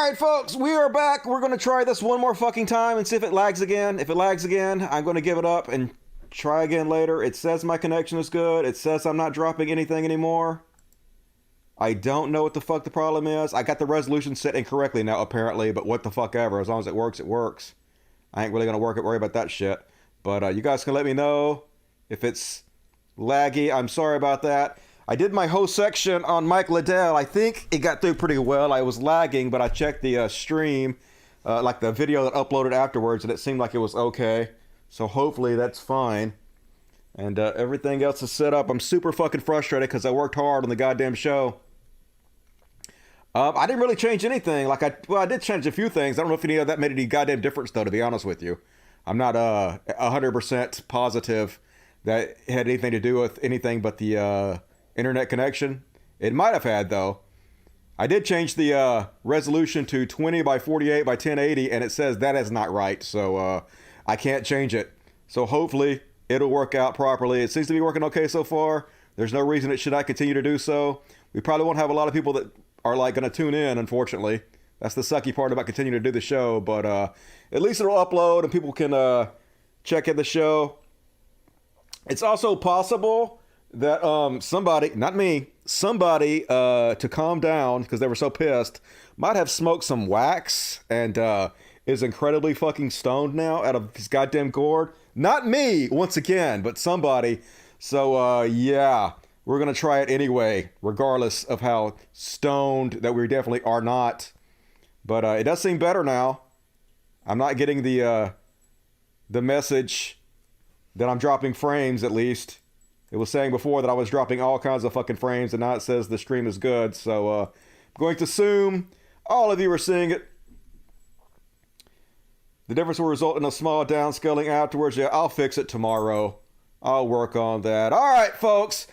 Alright, folks, we are back. We're going to try this one more fucking time and see if it lags again. If it lags again, I'm going to give it up and try again later. It says my connection is good. It says I'm not dropping anything anymore. I don't know what the fuck the problem is. I got the resolution set incorrectly now, apparently, but what the fuck ever. As long as it works, it works. I ain't really going to worry about that shit. But you guys can let me know if it's laggy. I'm sorry about that. I did my whole section on Mike Lindell. I think it got through pretty well. I was lagging, but I checked the stream, like the video that uploaded afterwards, and it seemed like it was okay. So hopefully that's fine. And everything else is set up. I'm super fucking frustrated because I worked hard on the goddamn show. I didn't really change anything. I did change a few things. I don't know if any of that made any goddamn difference, though, to be honest with you. I'm not 100% positive that it had anything to do with anything but the internet connection. It might have had, though. I did change the resolution to 20 by 48 by 1080, and it says that is not right, so I can't change it. So hopefully it'll work out properly. It seems to be working okay so far. There's no reason it should not continue to do so. We probably won't have a lot of people that are like going to tune in, unfortunately. That's the sucky part about continuing to do the show, but at least it'll upload and people can check in the show. It's also possible that somebody, not me, somebody to calm down because they were so pissed, might have smoked some wax and is incredibly fucking stoned now out of his goddamn gourd. Not me, once again, but somebody. So yeah, we're gonna try it anyway, regardless of how stoned that we definitely are not. But it does seem better now. I'm not getting the message that I'm dropping frames, at least. It was saying before that I was dropping all kinds of fucking frames, and now it says the stream is good. So I'm going to assume all of you are seeing it. The difference will result in a small downscaling afterwards. Yeah, I'll fix it tomorrow. I'll work on that. All right, folks.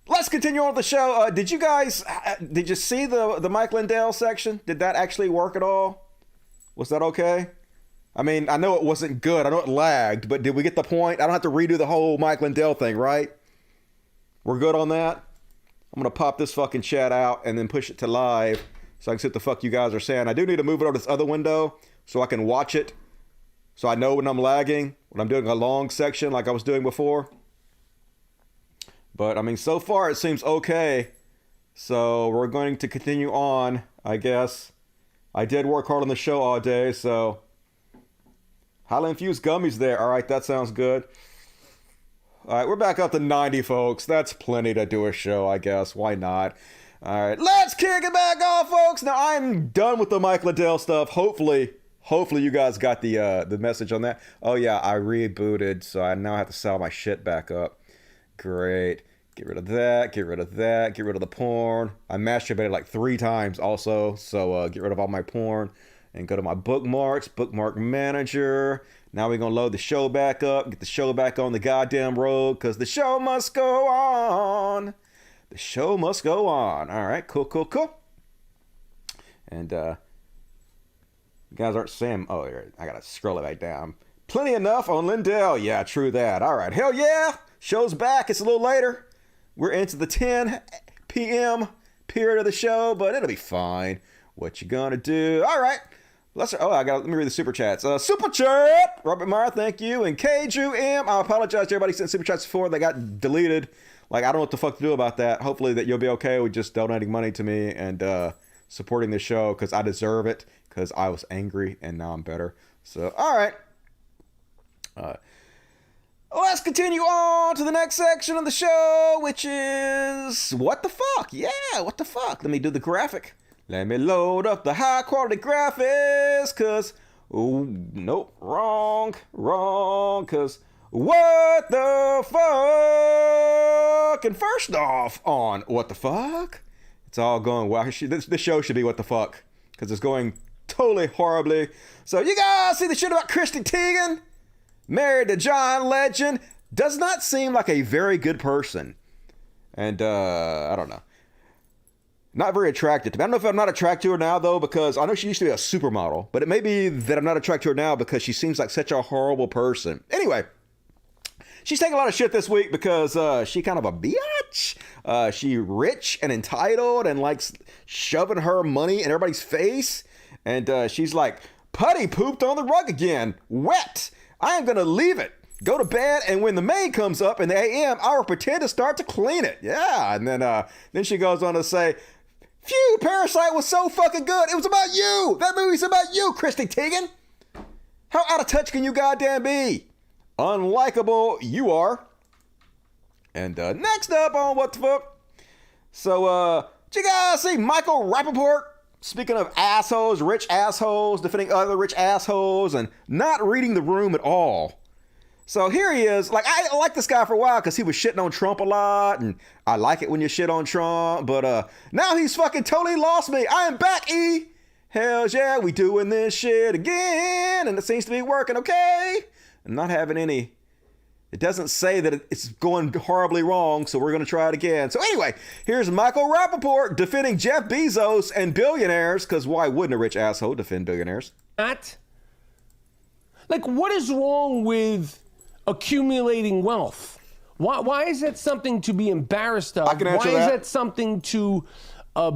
Let's continue on with the show. Did you guys, did you see the Mike Lindell section? Did that actually work at all? Was that okay? I mean, I know it wasn't good. I know it lagged, but did we get the point? I don't have to redo the whole Mike Lindell thing, right? We're good on that? I'm going to pop this fucking chat out and then push it to live so I can see what the fuck you guys are saying. I do need to move it over to this other window so I can watch it. So I know when I'm lagging, when I'm doing a long section like I was doing before. But, I mean, so far it seems okay. So we're going to continue on, I guess. I did work hard on the show all day, so... Highly infused gummies there. All right, that sounds good. All right, we're back up to 90, folks. That's plenty to do a show, I guess. Why not? All right, let's kick it back off, folks. Now, I'm done with the Mike Lindell stuff. Hopefully you guys got the message on that. Oh, yeah, I rebooted, so I now have to set all my shit back up. Great. Get rid of that, get rid of that, get rid of the porn. I masturbated like 3 times also, so get rid of all my porn. And go to my bookmarks, bookmark manager. Now we're going to load the show back up, get the show back on the goddamn road, because the show must go on. The show must go on. All right, cool. And you guys aren't saying, oh, I got to scroll it back down. Plenty enough on Lindell. Yeah, true that. All right, hell yeah. Show's back. It's a little later. We're into the 10 p.m. period of the show, but it'll be fine. What you gonna do? All right. Let me read the super chats. Super chat, Robert Meyer, thank you. And Kju M, I apologize to everybody who sent super chats before. They got deleted. Like, I don't know what the fuck to do about that. Hopefully that you'll be okay with just donating money to me and supporting the show, because I deserve it, because I was angry and now I'm better. So, all right. Let's continue on to the next section of the show, which is what the fuck? Yeah, what the fuck? Let me do the graphic. Let me load up the high quality graphics, cause, nope, wrong, cause what the fuck? And first off, on what the fuck? It's all going well. This show should be what the fuck, cause it's going totally horribly. So you guys see the shit about Christy Teigen? Married to John Legend. Does not seem like a very good person. And, I don't know. Not very attracted to me. I don't know if I'm not attracted to her now, though, because I know she used to be a supermodel. But it may be that I'm not attracted to her now because she seems like such a horrible person. Anyway, she's taking a lot of shit this week because she kind of a biatch. She rich and entitled and likes shoving her money in everybody's face. And she's like, putty pooped on the rug again. Wet. I am going to leave it. Go to bed, and when the maid comes up in the AM, I will pretend to start to clean it. Yeah, and then she goes on to say, phew, Parasite was so fucking good. It was about you. That movie's about you, Christy Teigen. How out of touch can you goddamn be? Unlikable you are. And next up on What the Fuck. So, did you guys see Michael Rapaport? Speaking of assholes, rich assholes, defending other rich assholes, and not reading the room at all. So here he is. Like, I liked this guy for a while because he was shitting on Trump a lot, and I like it when you shit on Trump, but now he's fucking totally lost me. I am back, E. Hells yeah, we doing this shit again, and it seems to be working okay. I'm not having any... It doesn't say that it's going horribly wrong, so we're going to try it again. So anyway, here's Michael Rapaport defending Jeff Bezos and billionaires, because why wouldn't a rich asshole defend billionaires? Like, what is wrong with accumulating wealth? Why is that something to be embarrassed of? I can answer Why is that something to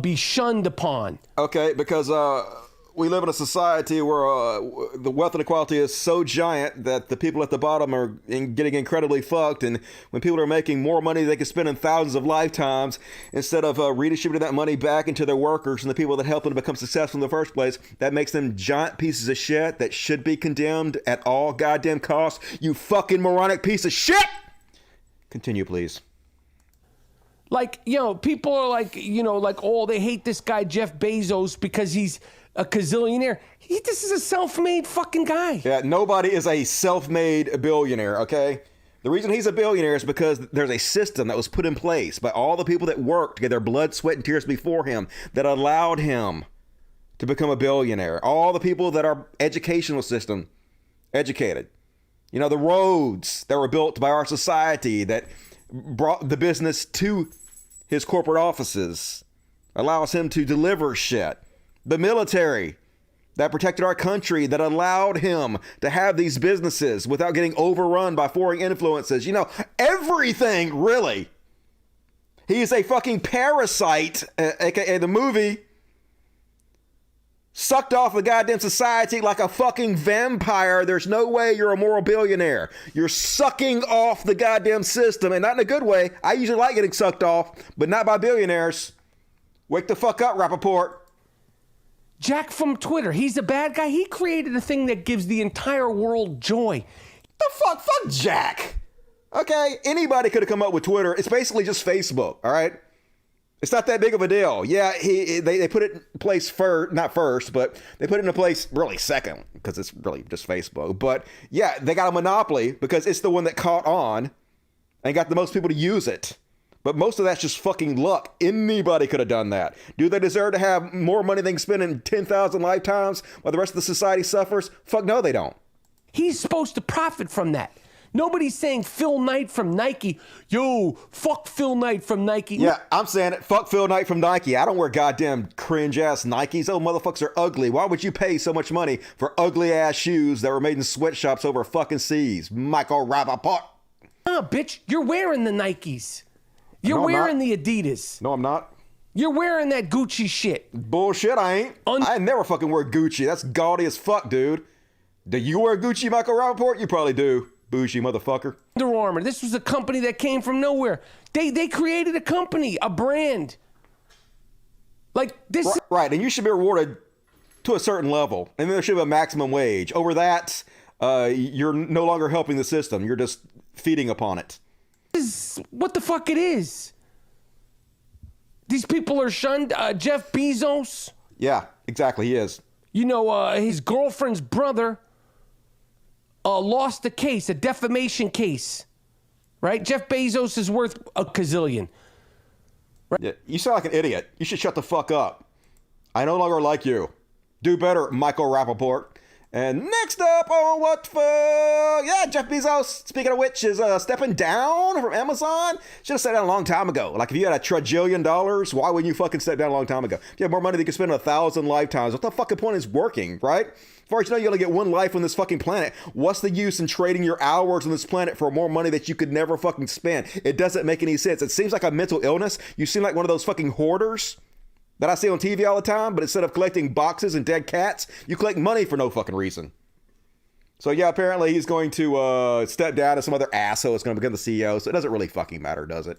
be shunned upon? Okay, because we live in a society where the wealth inequality is so giant that the people at the bottom are getting incredibly fucked. And when people are making more money they can spend in thousands of lifetimes, instead of redistributing that money back into their workers and the people that help them to become successful in the first place, that makes them giant pieces of shit that should be condemned at all goddamn costs. You fucking moronic piece of shit! Continue, please. Like, people are like, oh, they hate this guy Jeff Bezos because he's a gazillionaire. This is a self-made fucking guy. Yeah, nobody is a self-made billionaire, okay? The reason he's a billionaire is because there's a system that was put in place by all the people that worked to get their blood, sweat, and tears before him that allowed him to become a billionaire. All the people that our educational system educated. The roads that were built by our society that brought the business to his corporate offices, allows him to deliver shit. The military that protected our country, that allowed him to have these businesses without getting overrun by foreign influences. Everything, really. He's a fucking parasite, aka the movie, sucked off the goddamn society like a fucking vampire. There's no way you're a moral billionaire. You're sucking off the goddamn system, and not in a good way. I usually like getting sucked off, but not by billionaires. Wake the fuck up, Rapaport. Jack from Twitter, he's a bad guy. He created a thing that gives the entire world joy. The fuck? Fuck Jack. Okay, anybody could have come up with Twitter. It's basically just Facebook, all right? It's not that big of a deal. Yeah, they put it in place not first, but they put it in place really second, because it's really just Facebook. But yeah, they got a monopoly because it's the one that caught on and got the most people to use it. But most of that's just fucking luck. Anybody could have done that. Do they deserve to have more money they can spend in 10,000 lifetimes while the rest of the society suffers? Fuck no, they don't. He's supposed to profit from that. Nobody's saying Phil Knight from Nike. Yo, fuck Phil Knight from Nike. Yeah, I'm saying it. Fuck Phil Knight from Nike. I don't wear goddamn cringe-ass Nikes. Those motherfuckers are ugly. Why would you pay so much money for ugly-ass shoes that were made in sweatshops over fucking seas? Michael Rapaport. Nah, bitch, you're wearing the Nikes. You're wearing the Adidas. No, I'm not. You're wearing that Gucci shit. Bullshit, I ain't. I never fucking wear Gucci. That's gaudy as fuck, dude. Do you wear Gucci, Michael Rapaport? You probably do. Bougie motherfucker. Under Armour. This was a company that came from nowhere. They created a company, a brand. Like this. Right, and you should be rewarded to a certain level. And then there should be a maximum wage. Over that, you're no longer helping the system. You're just feeding upon it. This is what the fuck it is. These people are shunned. Jeff Bezos. Yeah, exactly. He is. His girlfriend's brother lost a case, a defamation case. Right? Jeff Bezos is worth a gazillion. Right? Yeah, you sound like an idiot. You should shut the fuck up. I no longer like you. Do better, Michael Rapaport. And next up on What the Fuck? Yeah, Jeff Bezos, speaking of which, is stepping down from Amazon. Should have stepped down a long time ago. Like, if you had $1 trillion, why wouldn't you fucking step down a long time ago? If you have more money than you can spend in 1,000 lifetimes, what the fucking point is working, right? As far as you know, you only get one life on this fucking planet. What's the use in trading your hours on this planet for more money that you could never fucking spend? It doesn't make any sense. It seems like a mental illness. You seem like one of those fucking hoarders. that I see on TV all the time, but instead of collecting boxes and dead cats, you collect money for no fucking reason. So yeah, apparently he's going to step down, and some other asshole is going to become the CEO, so it doesn't really fucking matter, does it?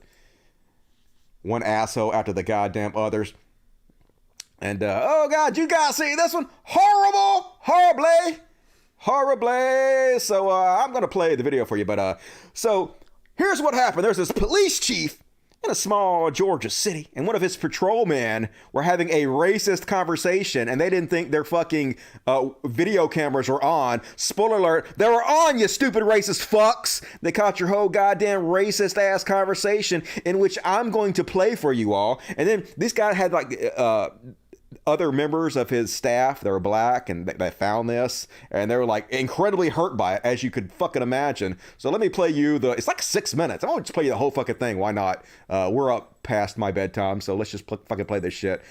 One asshole after the goddamn others. And, oh God, you guys see this one? Horribly. So I'm going to play the video for you, but so here's what happened. There's this police chief in a small Georgia city, and one of his patrolmen were having a racist conversation, and they didn't think their fucking video cameras were on. Spoiler alert, they were on, you stupid racist fucks. They caught your whole goddamn racist ass conversation, in which I'm going to play for you all. And then this guy had like other members of his staff that were black, and they found this, and they were like incredibly hurt by it, as you could fucking imagine. So let me play you it's like 6 minutes. I'm gonna just play you the whole fucking thing. Why not? We're up past my bedtime, so let's just fucking play this shit.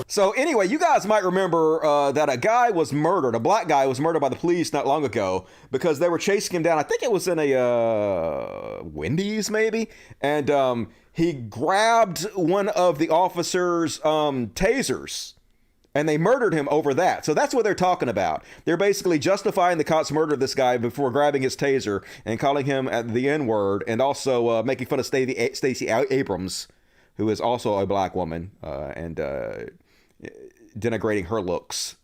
So anyway, you guys might remember that a black guy was murdered by the police not long ago because they were chasing him down. I think it was in a Wendy's maybe, and he grabbed one of the officers' tasers, and they murdered him over that. So that's what they're talking about. They're basically justifying the cops' murder of this guy before grabbing his taser and calling him the N-word, and also making fun of Stacey Abrams, who is also a black woman, and denigrating her looks.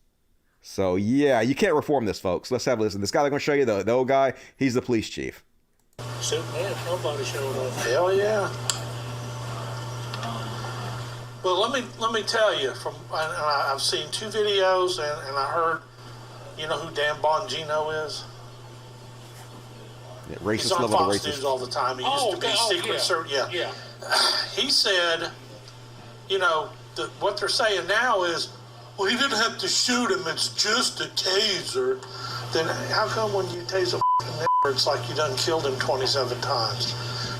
So yeah, you can't reform this, folks. Let's have a listen. This guy I'm going to show you, the old guy, he's the police chief. Nobody showed up. Hell yeah. Well, let me tell you, I've seen 2 videos, and I heard, you know who Dan Bongino is? Yeah, racist. He's on Fox News all the time. He used to be Secret Service. Yeah. He said, you know, what they're saying now is, well, he didn't have to shoot him. It's just a taser. Then how come when you tase a nigger, it's like you done killed him 27 times?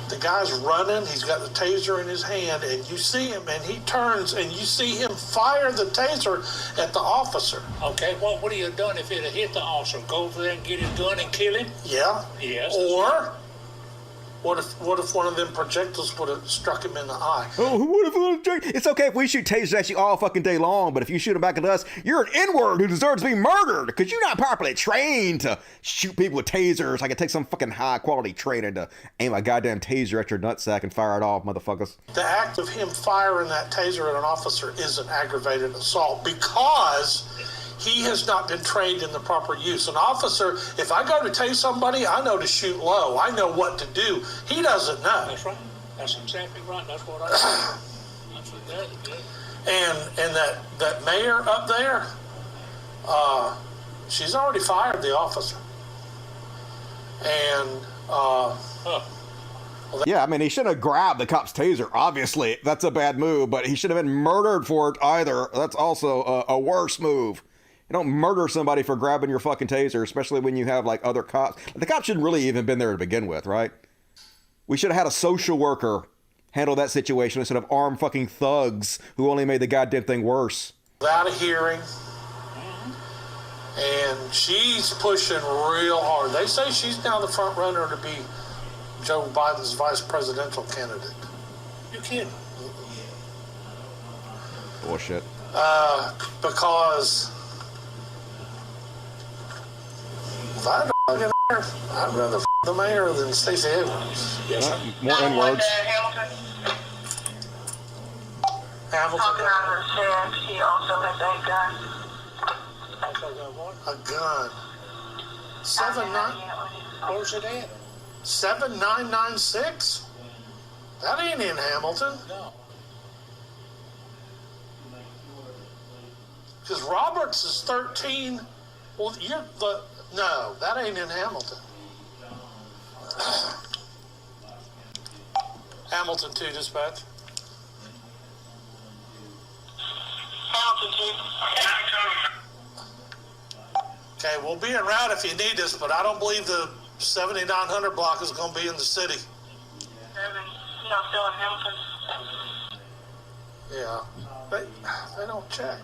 The guy's running, he's got the taser in his hand, and you see him, and he turns, and you see him fire the taser at the officer. Okay, well, what would he have done if it had hit the officer? Go over there and get his gun and kill him? Yeah. Yes. Or what if one of them projectiles would have struck him in the eye? Oh, what if it's okay if we shoot tasers at you all fucking day long, but if you shoot them back at us, you're an N-word who deserves to be murdered because you're not properly trained to shoot people with tasers. I could take some fucking high quality training to aim a goddamn taser at your nutsack and fire it off, motherfuckers. The act of him firing that taser at an officer is an aggravated assault because he has not been trained in the proper use. An officer, if I go to tase somebody, I know to shoot low. I know what to do. He doesn't know. That's right. That's exactly right. That's what I said. That's what that is. And that mayor up there, she's already fired the officer. And yeah, I mean, he shouldn't have grabbed the cop's taser. Obviously, that's a bad move, but he shouldn't have been murdered for it either. That's also a worse move. You don't murder somebody for grabbing your fucking taser, especially when you have like other cops. The cops shouldn't really even been there to begin with, right? We should have had a social worker handle that situation instead of armed fucking thugs who only made the goddamn thing worse. Without a hearing, and she's pushing real hard. They say she's now the front runner to be Joe Biden's vice presidential candidate. You kidding? Bullshit. Because if I had a mayor, I'd rather the mayor than Stacey Abrams. Yes, more N-words. Hamilton. Talking out of the sheriff, she also has a gun. A gun. 79. where's it at? 7996? That ain't in Hamilton. No. Because Roberts is 13. Well, no, that ain't in Hamilton. Hamilton 2, dispatch. Hamilton 2. Okay, we'll be en route if you need us, but I don't believe the 7900 block is going to be in the city. Y'all still in Hamilton? Yeah, they don't check.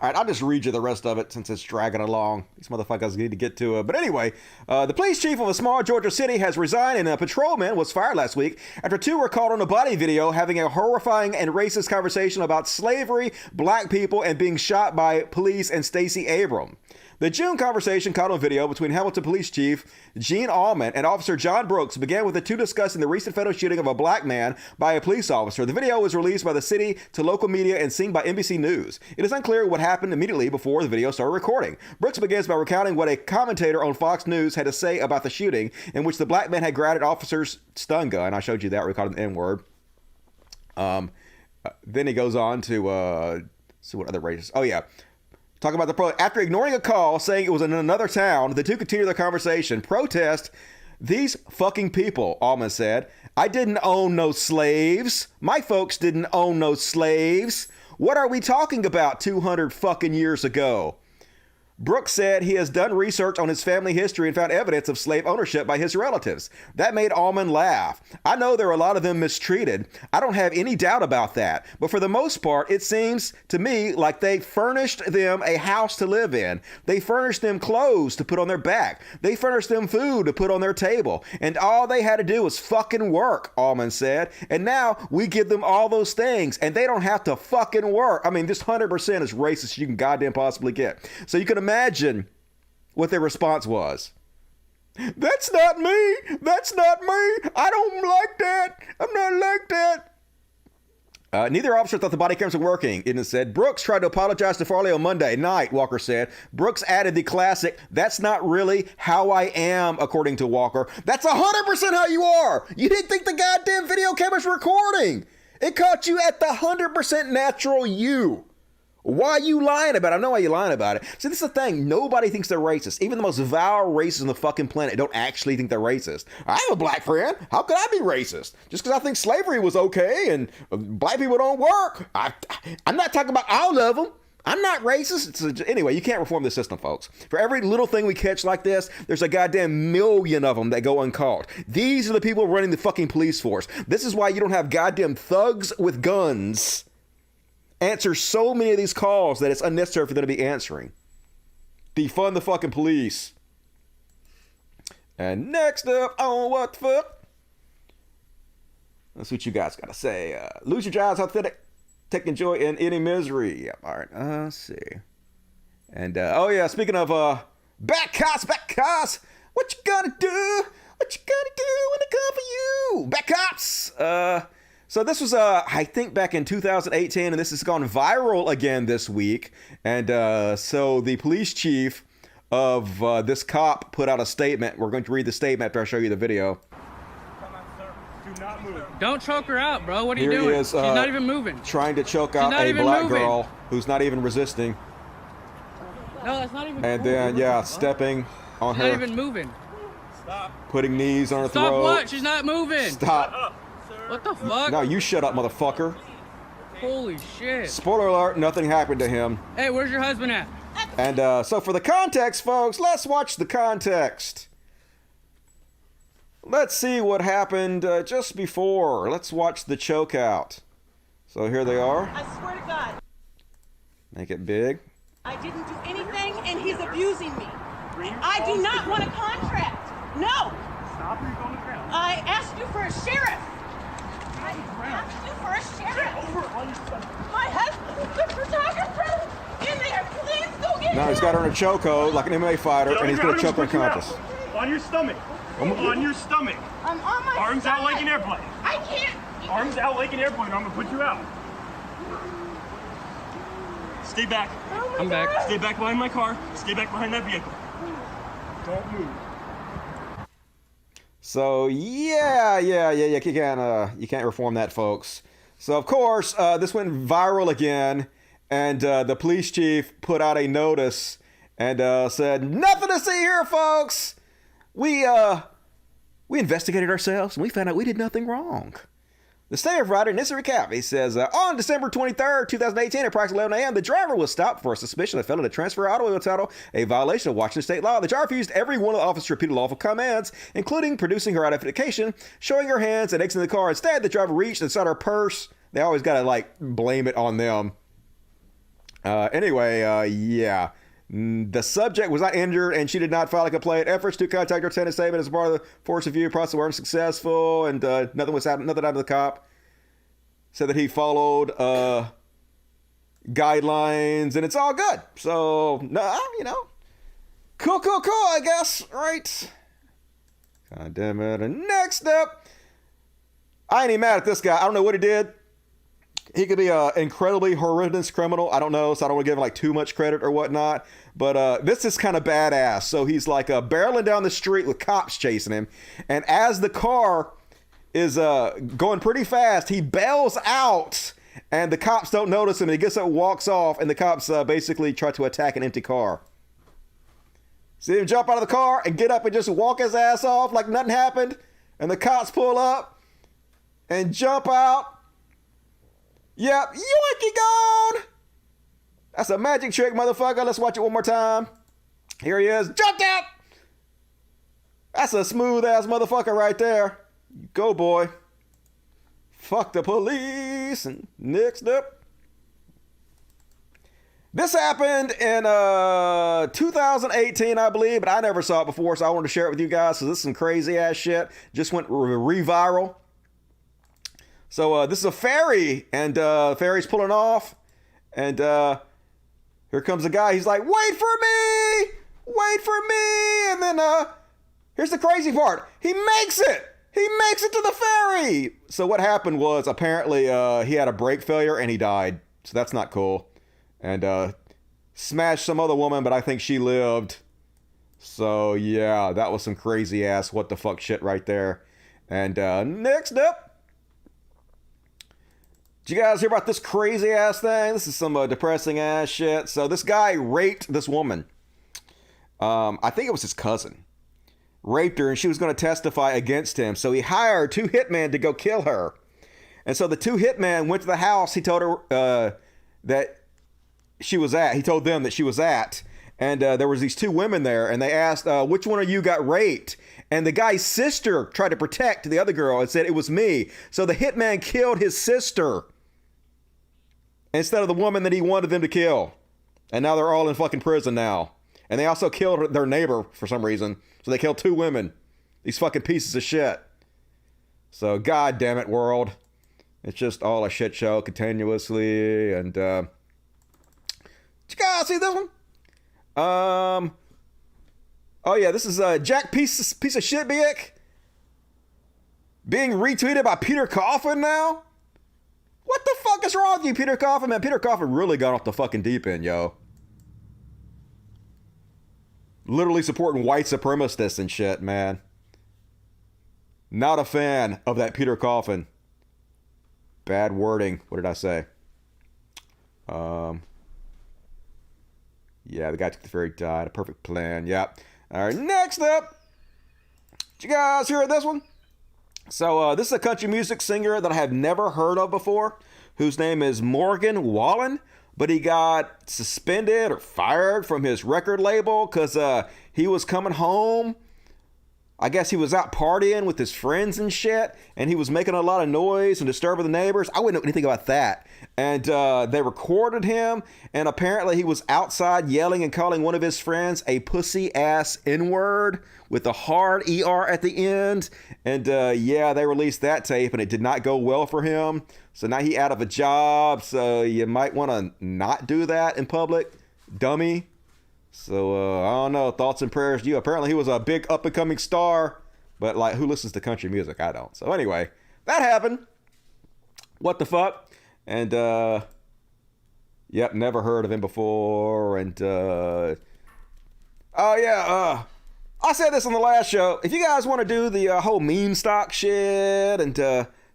All right, I'll just read you the rest of it since it's dragging along. These motherfuckers need to get to it. But anyway, the police chief of a small Georgia city has resigned, and a patrolman was fired last week after two were caught on a body video having a horrifying and racist conversation about slavery, black people, and being shot by police and Stacey Abram. The June conversation caught on video between Hamilton Police Chief Gene Allman and Officer John Brooks began with the two discussing the recent fatal shooting of a black man by a police officer. The video was released by the city to local media and seen by NBC News. It is unclear what happened immediately before the video started recording. Brooks begins by recounting what a commentator on Fox News had to say about the shooting, in which the black man had grabbed an officer's stun gun. I showed you that. We called it the N-word. Then he goes on to see what other races. Oh, yeah. Talk about after ignoring a call saying it was in another town, the two continued their conversation. Protest these fucking people, Allman said. I didn't own no slaves. My folks didn't own no slaves. What are we talking about 200 fucking years ago? Brooks said he has done research on his family history and found evidence of slave ownership by his relatives. That made Allman laugh. I know there are a lot of them mistreated. I don't have any doubt about that. But for the most part, it seems to me like they furnished them a house to live in. They furnished them clothes to put on their back. They furnished them food to put on their table. And all they had to do was fucking work, Allman said. And now we give them all those things and they don't have to fucking work. I mean, this 100% is racist you can goddamn possibly get. So you can imagine what their response was. That's not me. That's not me. I don't like that. I'm not like that. Neither officer thought the body cameras were working, it said. Brooks tried to apologize to Farley on Monday night, Walker said. Brooks added the classic, that's not really how I am, according to Walker. That's 100% how you are. You didn't think the goddamn video camera's recording. It caught you at the 100% natural you. Why are you lying about it? I know why you're lying about it. See, this is the thing. Nobody thinks they're racist. Even the most vile racists on the fucking planet don't actually think they're racist. I have a black friend. How could I be racist? Just because I think slavery was okay and black people don't work. I'm not talking about all of them. I'm not racist. Anyway, you can't reform the system, folks. For every little thing we catch like this, there's a goddamn million of them that go uncaught. These are the people running the fucking police force. This is why you don't have goddamn thugs with guns answer so many of these calls that it's unnecessary for them to be answering. Defund the fucking police. And next up on What the Fuck? Let's see what you guys got to say. Lose your jobs, authentic, taking joy in any misery. Yep, all right, let's see. And, oh yeah, speaking of back cops, what you gonna do? What you gonna do when they come for you? Back cops! So this was, I think, back in 2018, and this has gone viral again this week. And so the police chief of this cop put out a statement. We're going to read the statement after I show you the video. Come on, sir. Do not move. Don't choke her out, bro. What are you Here doing? He is, She's not even moving. Trying to choke out a black girl who's not even resisting. No, that's not even And then, yeah, stepping on her. She's not even moving. Stop. Putting knees on her throat. Stop what? She's not moving. Stop. What the fuck? No, you shut up, motherfucker. Holy shit. Spoiler alert, nothing happened to him. Hey, where's your husband at? And so for the context, folks, let's watch the context. Let's see what happened just before. Let's watch the choke out. So here they are. I swear to God. Make it big. I didn't do anything, and he's abusing me. And I do not want a contract. No. Stop or you're going to ground. I asked you for a sheriff. I asked you for a sheriff. Get over on your stomach. My husband's the photographer. In there, please go get him. Now he's got her in a chokehold like an MMA fighter, Get on and he's the going to ground, choke her I'm gonna put unconscious. you out. On your stomach. On your stomach. I'm on my Arms out stomach. like an airplane. I can't. Arms out like an airplane, or I'm going to put you out. Stay back. Oh my I'm back. God. Stay back behind my car. Stay back behind that vehicle. Don't move. So yeah, you can't reform that, folks. So of course, this went viral again, and the police chief put out a notice and said, "Nothing to see here, folks. We investigated ourselves and we found out we did nothing wrong." The Standard writer, in this recap, he says, on December 23rd, 2018, at approximately 11 a.m., the driver was stopped for a suspicion of failing to transfer automobile title, a violation of Washington state law. The driver refused every one of the officer's repeated lawful commands, including producing her identification, showing her hands, and exiting the car. Instead, the driver reached inside her purse. They always got to, blame it on them. Anyway, yeah. The subject was not injured, and she did not file a complaint. Efforts to contact her tenant statement as part of the force review process were unsuccessful, and nothing happened to the cop. Said that he followed guidelines, and it's all good. So, cool, I guess, right? God damn it. And next up, I ain't even mad at this guy. I don't know what he did. He could be an incredibly horrendous criminal. I don't know, so I don't want to give him like too much credit or whatnot. But this is kind of badass. So he's like barreling down the street with cops chasing him. And as the car is going pretty fast, he bails out. And the cops don't notice him. And he gets up and walks off. And the cops basically try to attack an empty car. See him jump out of the car and get up and just walk his ass off like nothing happened. And the cops pull up and jump out. Yep, yoinky gone. That's a magic trick, motherfucker. Let's watch it one more time. Here he is. Jumped out. That's a smooth ass motherfucker right there. Go, boy. Fuck the police. And next up. This happened in 2018, I believe, but I never saw it before, so I wanted to share it with you guys. So this is some crazy ass shit. Just went re-viral. So this is a ferry, and the ferry's pulling off, and here comes a guy. He's like, wait for me! Wait for me! And then here's the crazy part. He makes it! He makes it to the ferry! So what happened was, apparently, he had a brake failure, and he died. So that's not cool. And smashed some other woman, but I think she lived. So yeah, that was some crazy ass what the fuck shit right there. And next up. Did you guys hear about this crazy ass thing? This is some depressing ass shit. So this guy raped this woman. I think it was his cousin. Raped her, and she was going to testify against him. So he hired 2 hitmen to go kill her. And so the 2 hitmen went to the house he told her that she was at. He told them that she was at. And there was these 2 women there, and they asked, which one of you got raped? And the guy's sister tried to protect the other girl and said it was me. So the hitman killed his sister instead of the woman that he wanted them to kill. And now they're all in fucking prison now. And they also killed their neighbor for some reason. So they killed 2 women. These fucking pieces of shit. So god damn it, world. It's just all a shit show continuously. And did you guys see this one? Oh yeah, this is Jack piece of shit Bick being retweeted by Peter Coffin now. What the fuck is wrong with you, Peter Coffin? Man, Peter Coffin really got off the fucking deep end, yo. Literally supporting white supremacists and shit, man. Not a fan of that Peter Coffin. Bad wording. What did I say? Yeah, the guy took the ferry, died. A perfect plan. Yep. All right, next up. Did you guys hear this one? So this is a country music singer that I have never heard of before, whose name is Morgan Wallen, but he got suspended or fired from his record label because he was coming home. I guess he was out partying with his friends and shit, and he was making a lot of noise and disturbing the neighbors. I wouldn't know anything about that. And they recorded him, and apparently he was outside yelling and calling one of his friends a pussy-ass N-word with a hard ER at the end. And yeah, they released that tape, and it did not go well for him. So now he out of a job, so you might want to not do that in public, dummy. So, I don't know, thoughts and prayers to you. Apparently he was a big up-and-coming star, but, like, who listens to country music? I don't. So, anyway, that happened. What the fuck? And, yep, never heard of him before. And, oh, yeah, I said this on the last show. If you guys want to do the whole meme stock shit and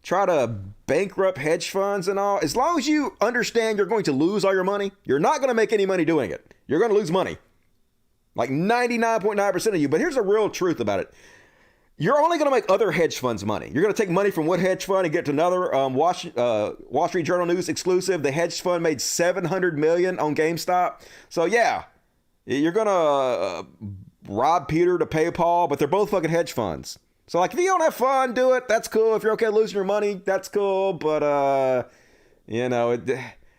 try to bankrupt hedge funds and all, as long as you understand you're going to lose all your money, you're not going to make any money doing it. You're going to lose money. Like 99.9% of you. But here's the real truth about it. You're only going to make other hedge funds money. You're going to take money from one hedge fund and get to another. Wall Street Journal News exclusive. The hedge fund made $700 million on GameStop. So yeah, you're going to rob Peter to pay Paul, but they're both fucking hedge funds. So like, if you don't have fun, do it. That's cool. If you're okay losing your money, that's cool. But you know,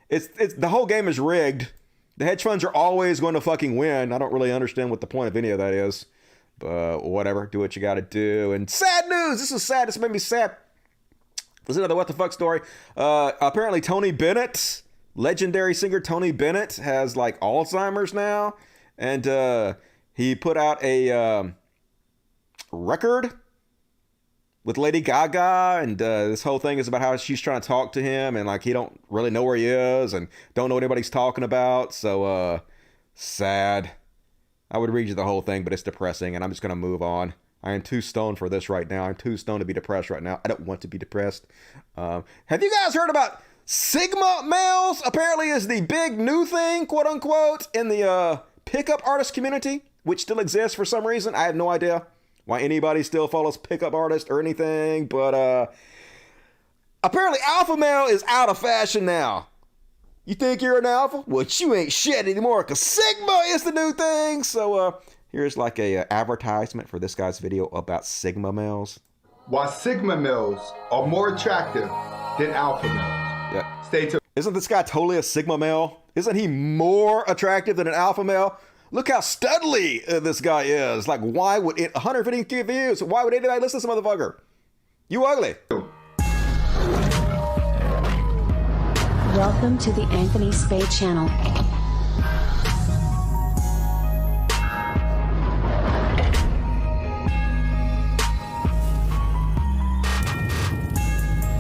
it's the whole game is rigged. The hedge funds are always going to fucking win. I don't really understand what the point of any of that is. But whatever. Do what you got to do. And sad news. This is sad. This made me sad. This is another what the fuck story. Apparently Tony Bennett, legendary singer Tony Bennett, has like Alzheimer's now. And he put out a record with Lady Gaga, and this whole thing is about how she's trying to talk to him, and like he don't really know where he is, and don't know what anybody's talking about. So sad. I would read you the whole thing, but it's depressing, and I'm just gonna move on. I am too stoned for this right now. I'm too stoned to be depressed right now. I don't want to be depressed. Have you guys heard about Sigma males? Apparently is the big new thing, quote unquote, in the pickup artist community, which still exists for some reason. I have no idea why anybody still follows pickup artists or anything, but apparently alpha male is out of fashion now. You think you're an alpha? Well, you ain't shit anymore, because Sigma is the new thing. So here's like a advertisement for this guy's video about Sigma males. Why Sigma males are more attractive than alpha males. Yeah. Stay tuned. Isn't this guy totally a Sigma male? Isn't he more attractive than an alpha male? Look how studly this guy is. Like, why would it, 150 views? Why would anybody listen to this motherfucker? You ugly. Welcome to the Anthony Spade channel.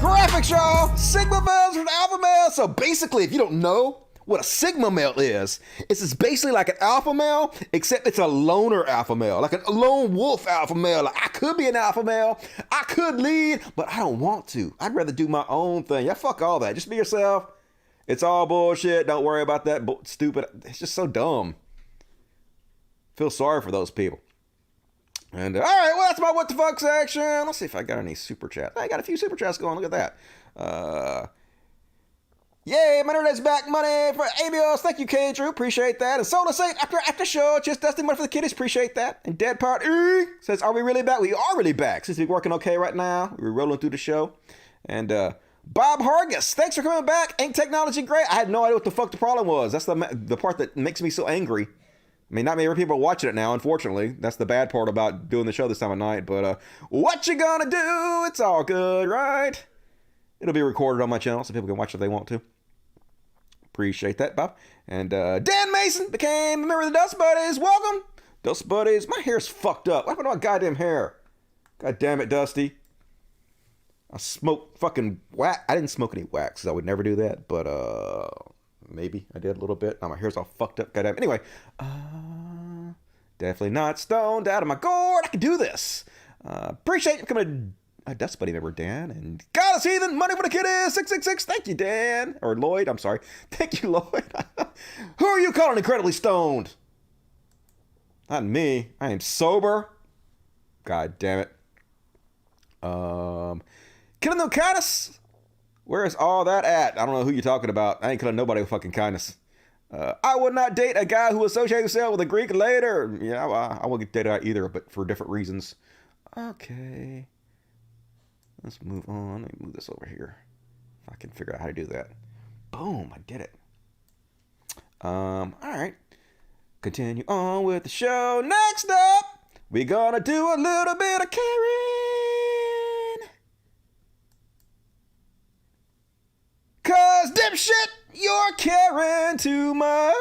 Graphics, y'all. Sigma males and alpha males. So basically, if you don't know what a Sigma male is, it's basically like an alpha male, except it's a loner alpha male, like a lone wolf alpha male. Like, I could be an alpha male, I could lead, but I don't want to. I'd rather do my own thing. Yeah, fuck all that. Just be yourself. It's all bullshit. Don't worry about that stupid. It's just so dumb. Feel sorry for those people. And all right, well, that's my what the fuck section. Let's see if I got any super chats. I got a few super chats going. Look at that. Yay, my internet's back. Money for ABOs. Thank you, K. Drew. Appreciate that. And Solar Saint after show. Just dusting money for the kiddies. Appreciate that. And Dead Part says, are we really back? We are really back. Since we're working okay right now. We're rolling through the show. And Bob Hargis, thanks for coming back. Ain't technology great? I had no idea what the fuck the problem was. That's the part that makes me so angry. I mean, not many people are watching it now, unfortunately. That's the bad part about doing the show this time of night. But what you gonna do? It's all good, right? It'll be recorded on my channel so people can watch if they want to. Appreciate that, Bob. And Dan Mason became a member of the Dust Buddies. Welcome. Dust Buddies. My hair's fucked up. What happened to my goddamn hair? God damn it, Dusty. I smoked fucking wax. I didn't smoke any wax, so I would never do that. But maybe I did a little bit. Now my hair's all fucked up. Goddamn. Anyway, definitely not stoned out of my gourd. I can do this. Appreciate you coming to Dust Buddy member Dan. And Goddess Heathen, money for the kid is 666. Thank you, Dan. Or Lloyd, I'm sorry. Thank you, Lloyd. Who are you calling incredibly stoned? Not me. I am sober. God damn it. Killing no kindness? Where is all that at? I don't know who you're talking about. I ain't killing nobody with fucking kindness. I would not date a guy who associates himself with a Greek later. Yeah, I won't date that either, but for different reasons. Okay. Let's move on. Let me move this over here. If I can figure out how to do that. Boom, I did it. All right. Continue on with the show. Next up, we're gonna do a little bit of Karen. Cause dipshit, you're caring too much.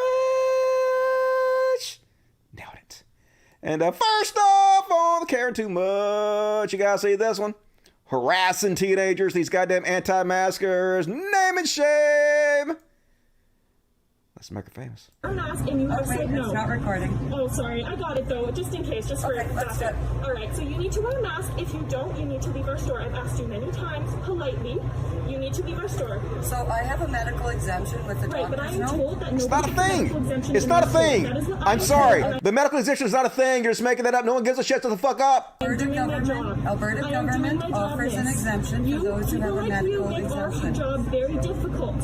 Nailed it. And first off on the caring too much, you gotta see this one. Harassing teenagers, these goddamn anti-maskers. Name and shame. Let's make it famous. I'm asking you, said no. It's not recording. Oh, sorry. I got it, though, just in case, just for backup. All right, so you need to wear a mask. If you don't, you need to leave our store. I've asked you many times, politely. You need to leave our store. So I have a medical exemption with the doctor's note. Right, but I am told that it's not a thing. It's not a thing. I'm sorry. The medical exemption is not a thing. You're just making that up. No one gives a shit. Shut the fuck up. Alberta government offers an exemption for those who have a medical exemption. You are making our job very difficult.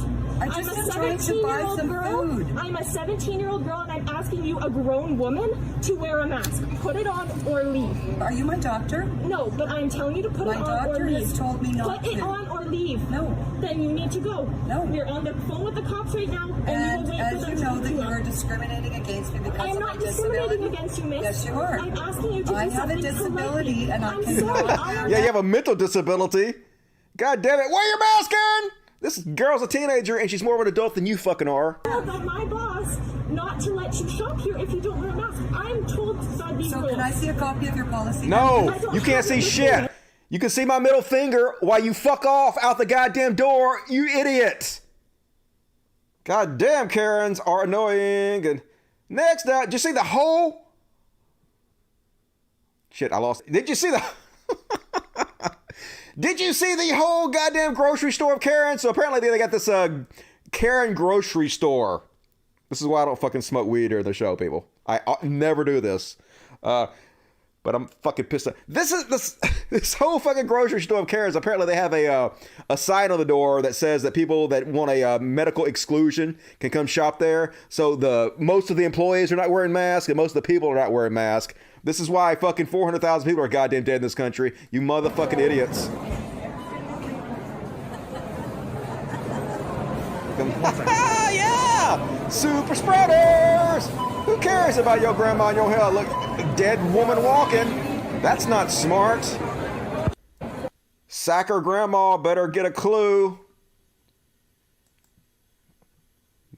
I'm just trying to buy some food. rude. I'm a 17-year-old girl and I'm asking you, a grown woman, to wear a mask. Put it on or leave. Are you my doctor? No, but I'm telling you to put it on or leave. My doctor has told me not to. Put it on or leave. No. Then you need to go. No. You're on the phone with the cops right now, and you will wait for them to as you know that you are discriminating against me because I'm of not my discriminating disability. against you, miss. Yes, you are. I'm asking you to I do have a something disability politely. and I I'm cannot. sorry. Yeah, you have a mental disability. God damn it. Wear your mask, Karen! This girl's a teenager and she's more of an adult than you fucking are. I told my boss not to let you shop here if you don't wear a mask. I'm told by these rules. So can I see a copy of your policy? No, you can't see shit. You can see my middle finger while you fuck off out the goddamn door, you idiot. God damn, Karens are annoying. And next up, did you see the whole... Shit, I lost... Did you see the... Did you see the whole goddamn grocery store of Karen? So apparently they got this Karen grocery store. This is why I don't fucking smoke weed during the show, people. I never do this. But I'm fucking pissed off. This whole fucking grocery store of Karen's, apparently they have a sign on the door that says that people that want a medical exclusion can come shop there. So most of the employees are not wearing masks and most of the people are not wearing masks. This is why fucking 400,000 people are goddamn dead in this country. You motherfucking idiots. Yeah! Super spreaders! Who cares about your grandma and your hell? Look, a dead woman walking. That's not smart. Sacker grandma better get a clue.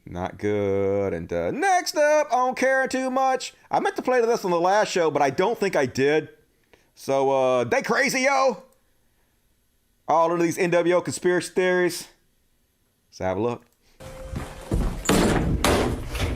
Not good. And next up on Caring Too Much. I meant to play this on the last show, but I don't think I did. So, they crazy, yo. All of these NWO conspiracy theories. Let's have a look.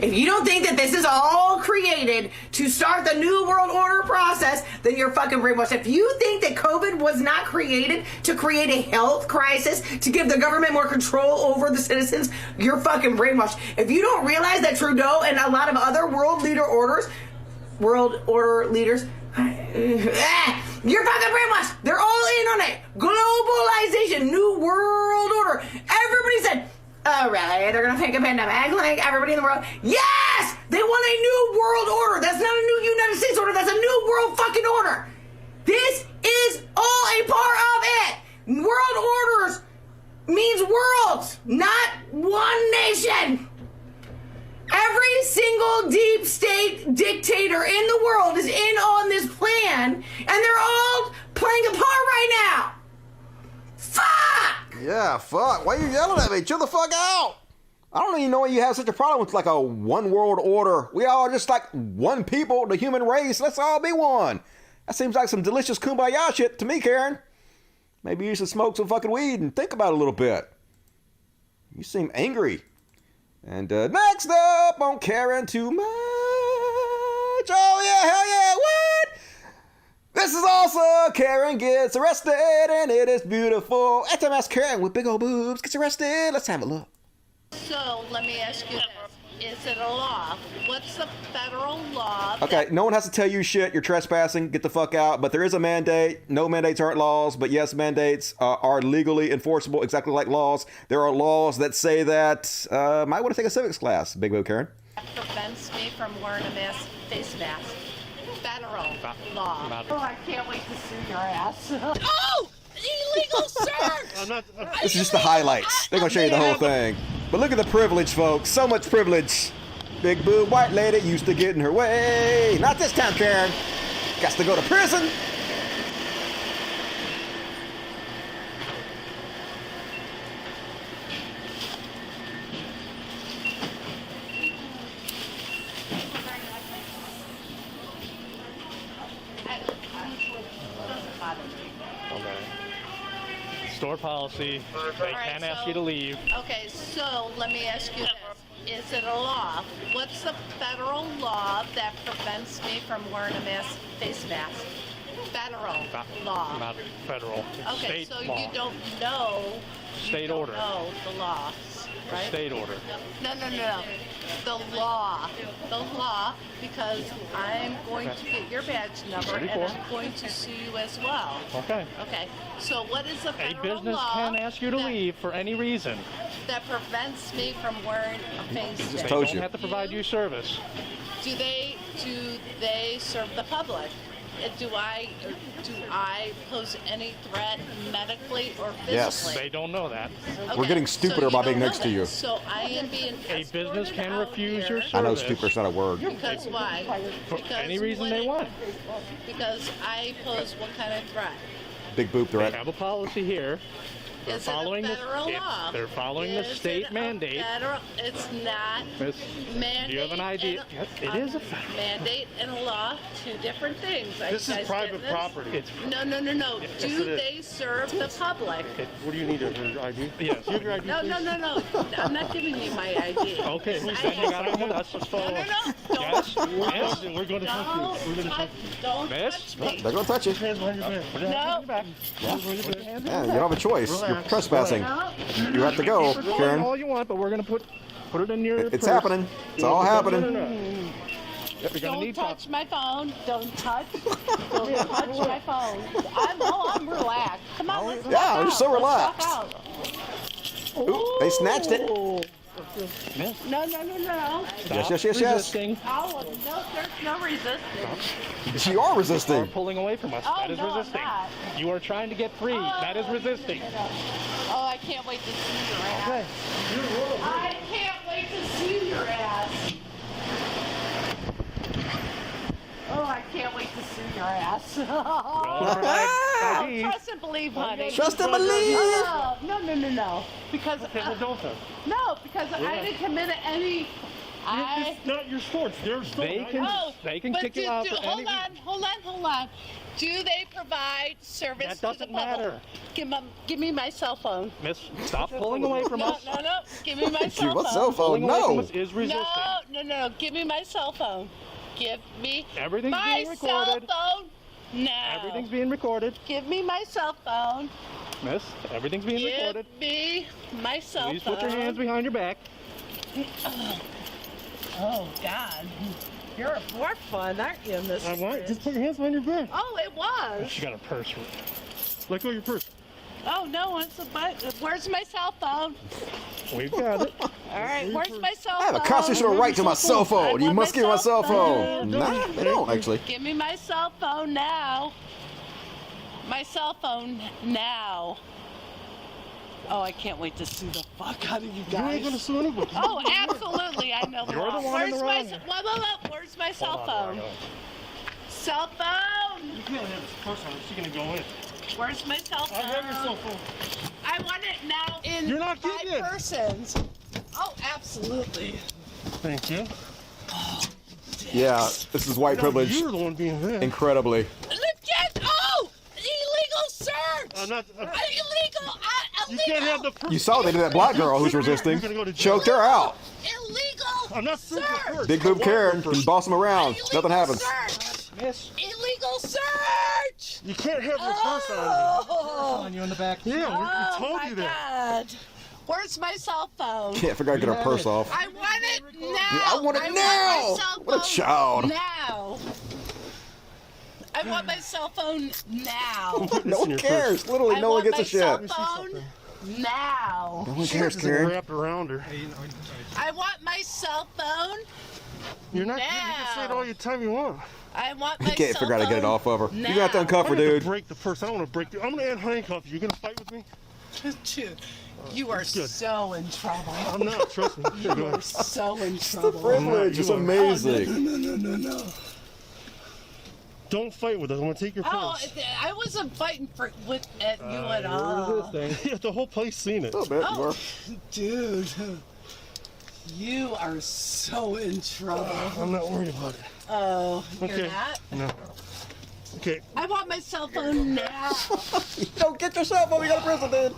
If you don't think that this is all created to start the New World Order process, then you're fucking brainwashed. If you think that COVID was not created to create a health crisis, to give the government more control over the citizens, you're fucking brainwashed. If you don't realize that Trudeau and a lot of other world order leaders, you're fucking brainwashed. They're all in on it. Globalization, New World Order. Everybody said, oh, really? They're going to take a pandemic like everybody in the world? Yes! They want a new world order. That's not a new United States order. That's a new world fucking order. This is all a part of it. World orders means worlds, not one nation. Every single deep state dictator in the world is in on this plan, and they're all playing a part right now. Fuck! Yeah, fuck. Why are you yelling at me? Chill the fuck out. I don't even know why you have such a problem with like a one world order. We all just like one people, the human race. Let's all be one. That seems like some delicious kumbaya shit to me, Karen. Maybe you should smoke some fucking weed and think about it a little bit. You seem angry. And next up on Caring Too Much. Oh yeah, hell yeah, what? This is also Karen gets arrested and it is beautiful. FMS Karen with big old boobs gets arrested. Let's have a look. So let me ask you this. Is it a law? What's the federal law? Okay, no one has to tell you shit. You're trespassing. Get the fuck out. But there is a mandate. No mandates aren't laws. But yes, mandates are legally enforceable, exactly like laws. There are laws that say that. Might want to take a civics class, Big Boo Karen. That prevents me from wearing a face mask. Federal law. Oh, I can't wait to sue your ass. Oh! Illegal search! This is just the highlights. They're going to show you the whole thing. But look at the privilege, folks. So much privilege. Big boob white lady used to get in her way. Not this time, Karen. Got to go to prison. Store policy, they can ask you to leave. Okay, so let me ask you this. Is it a law? What's the federal law that prevents me from wearing a face mask? Federal law. Not federal. Okay, State so law. you don't know. State you don't order. know the law. right? State order. No. The law, because I'm going to get your badge number and I'm going to sue you as well. Okay. Okay. So what is the A federal business law can ask you to leave for any reason. that prevents me from wearing a face They mask? don't have to provide you service. Do they serve the public? Do I pose any threat medically or physically? Yes. They don't know that. Okay, We're getting stupider so by you being don't next know to you. that. So I am being A business can escorted refuse out your here. service. I know stupider's not a word. Because why? For Because any reason when they want. Because I pose what kind of threat? Big boob They threat. have a policy here. They're Is it a following federal law? They're following the Is state it a mandate. It's not. Miss, Mandate do you have an idea? and Yes, it is a federal. mandate and a law, two different things. Are This you is guys private getting this? property. It's, No. Yes, Do it is. they serve the public? What do you need, your ID? yes. You have your ID, No. I'm not giving you my ID. Okay, I then you got it with us. Let's follow. No. Yes. Yes. We're going to touch you. We're going to touch Don't Miss? touch me. They're gonna touch you. Hands behind your back. Put your hands behind your back. Hands behind your back. Yeah, you don't have a choice. You're trespassing. You have to go, Karen. all you want, but we're gonna put it in your. It's purse. happening. It's all happening. Yep, you're gonna Don't need touch my phone. Don't touch my phone. I'm relaxed. Come on, let's Yeah, walk you're out. so Let's walk relaxed. out. Ooh, they snatched it. No. Yes. Resisting. Oh, no, there's no resistance. You are Are resisting. pulling away from us. Oh, That is no, I'm resisting. not. You are trying to get free. That is resisting. Oh, I can't wait to see your ass. I can't wait to see your ass. Oh, I can't wait to see your ass. ID. Trust and believe, honey. Trust and believe. Oh, no. Because Okay, well, don't then. no, because I didn't commit any. It's not your store. It's their store. They can but kick you out for hold any. on. Do they provide service That to the doesn't public? matter. Give me my cell phone. Miss, stop pulling away from us. No. Give me my cell Give phone. us cell phone. Pulling away from No. us is resisting. No. Give me my cell phone. Give me Everything's my being recorded. cell phone now. Everything's being recorded. Give me my cell phone. Miss, everything's being recorded. Give me my cell Please phone. put your hands behind your back. Oh, God. You're more fun, aren't you, in this? I want. Just put your hands behind your back. Oh, it was. She got a purse. Let go of your purse. Oh, no, where's my cell phone? We've got it. All right, where's my cell phone? I have a constitutional right to my cell phone. You must give me my cell phone. Nah, they don't actually. Give me my cell phone now. My cell phone now. Oh, I can't wait to sue the fuck out of you guys. You ain't gonna sue anybody. Oh, absolutely, I know. You're the one in the wrong. Where's my cell Hold on, phone? Cell phone. You can't have this purse on. She's gonna go in. Where's my cell phone? I have your cell phone. I want it now in You're not 5 getting it. persons. Oh, absolutely. Thank you. Yeah, this is white privilege. You're the one being there. Incredibly. Illegal search. I'm not. Illegal. You can't have the purse. You saw they did that black girl who's resisting. You're gonna go to jail. Choked her out. Illegal. I'm not suing the purse. Big boob Karen can boss him around. Nothing happens. Yes. Illegal search. You can't have your purse on Oh, On you in the back. you. Yeah, oh we told my you that. God. Where's my cell phone? Yeah, I forgot to get her purse off. I want it now. I want it my now. cell What a phone child. Now. I want my cell phone now. No one cares. Literally, no one gets a shit. I want my cell phone now. No one cares, It's Karen. wrapped around her. I want my cell phone. You're not. You can say it all the time you want. I want my He can't cell figure out how to get it phone off of her. now. You got to uncuff her, I'm gonna have dude. to break the purse. I don't want to break. I'm gonna handcuff you. You gonna fight with me? Dude, you are good. so in trouble. I'm not. Trust me. Here, go You are ahead. so in trouble. Privilege is amazing. No. Don't fight with us. I'm gonna take your Oh, purse. I wasn't fighting with at you at all. Yeah, the whole place seen it. A little bit. you are. Dude, you are so in trouble. I'm not worried about it. Oh, Okay. you're not? No. Okay. I want my cell phone now. Don't get your cell phone. You got a prison, dude.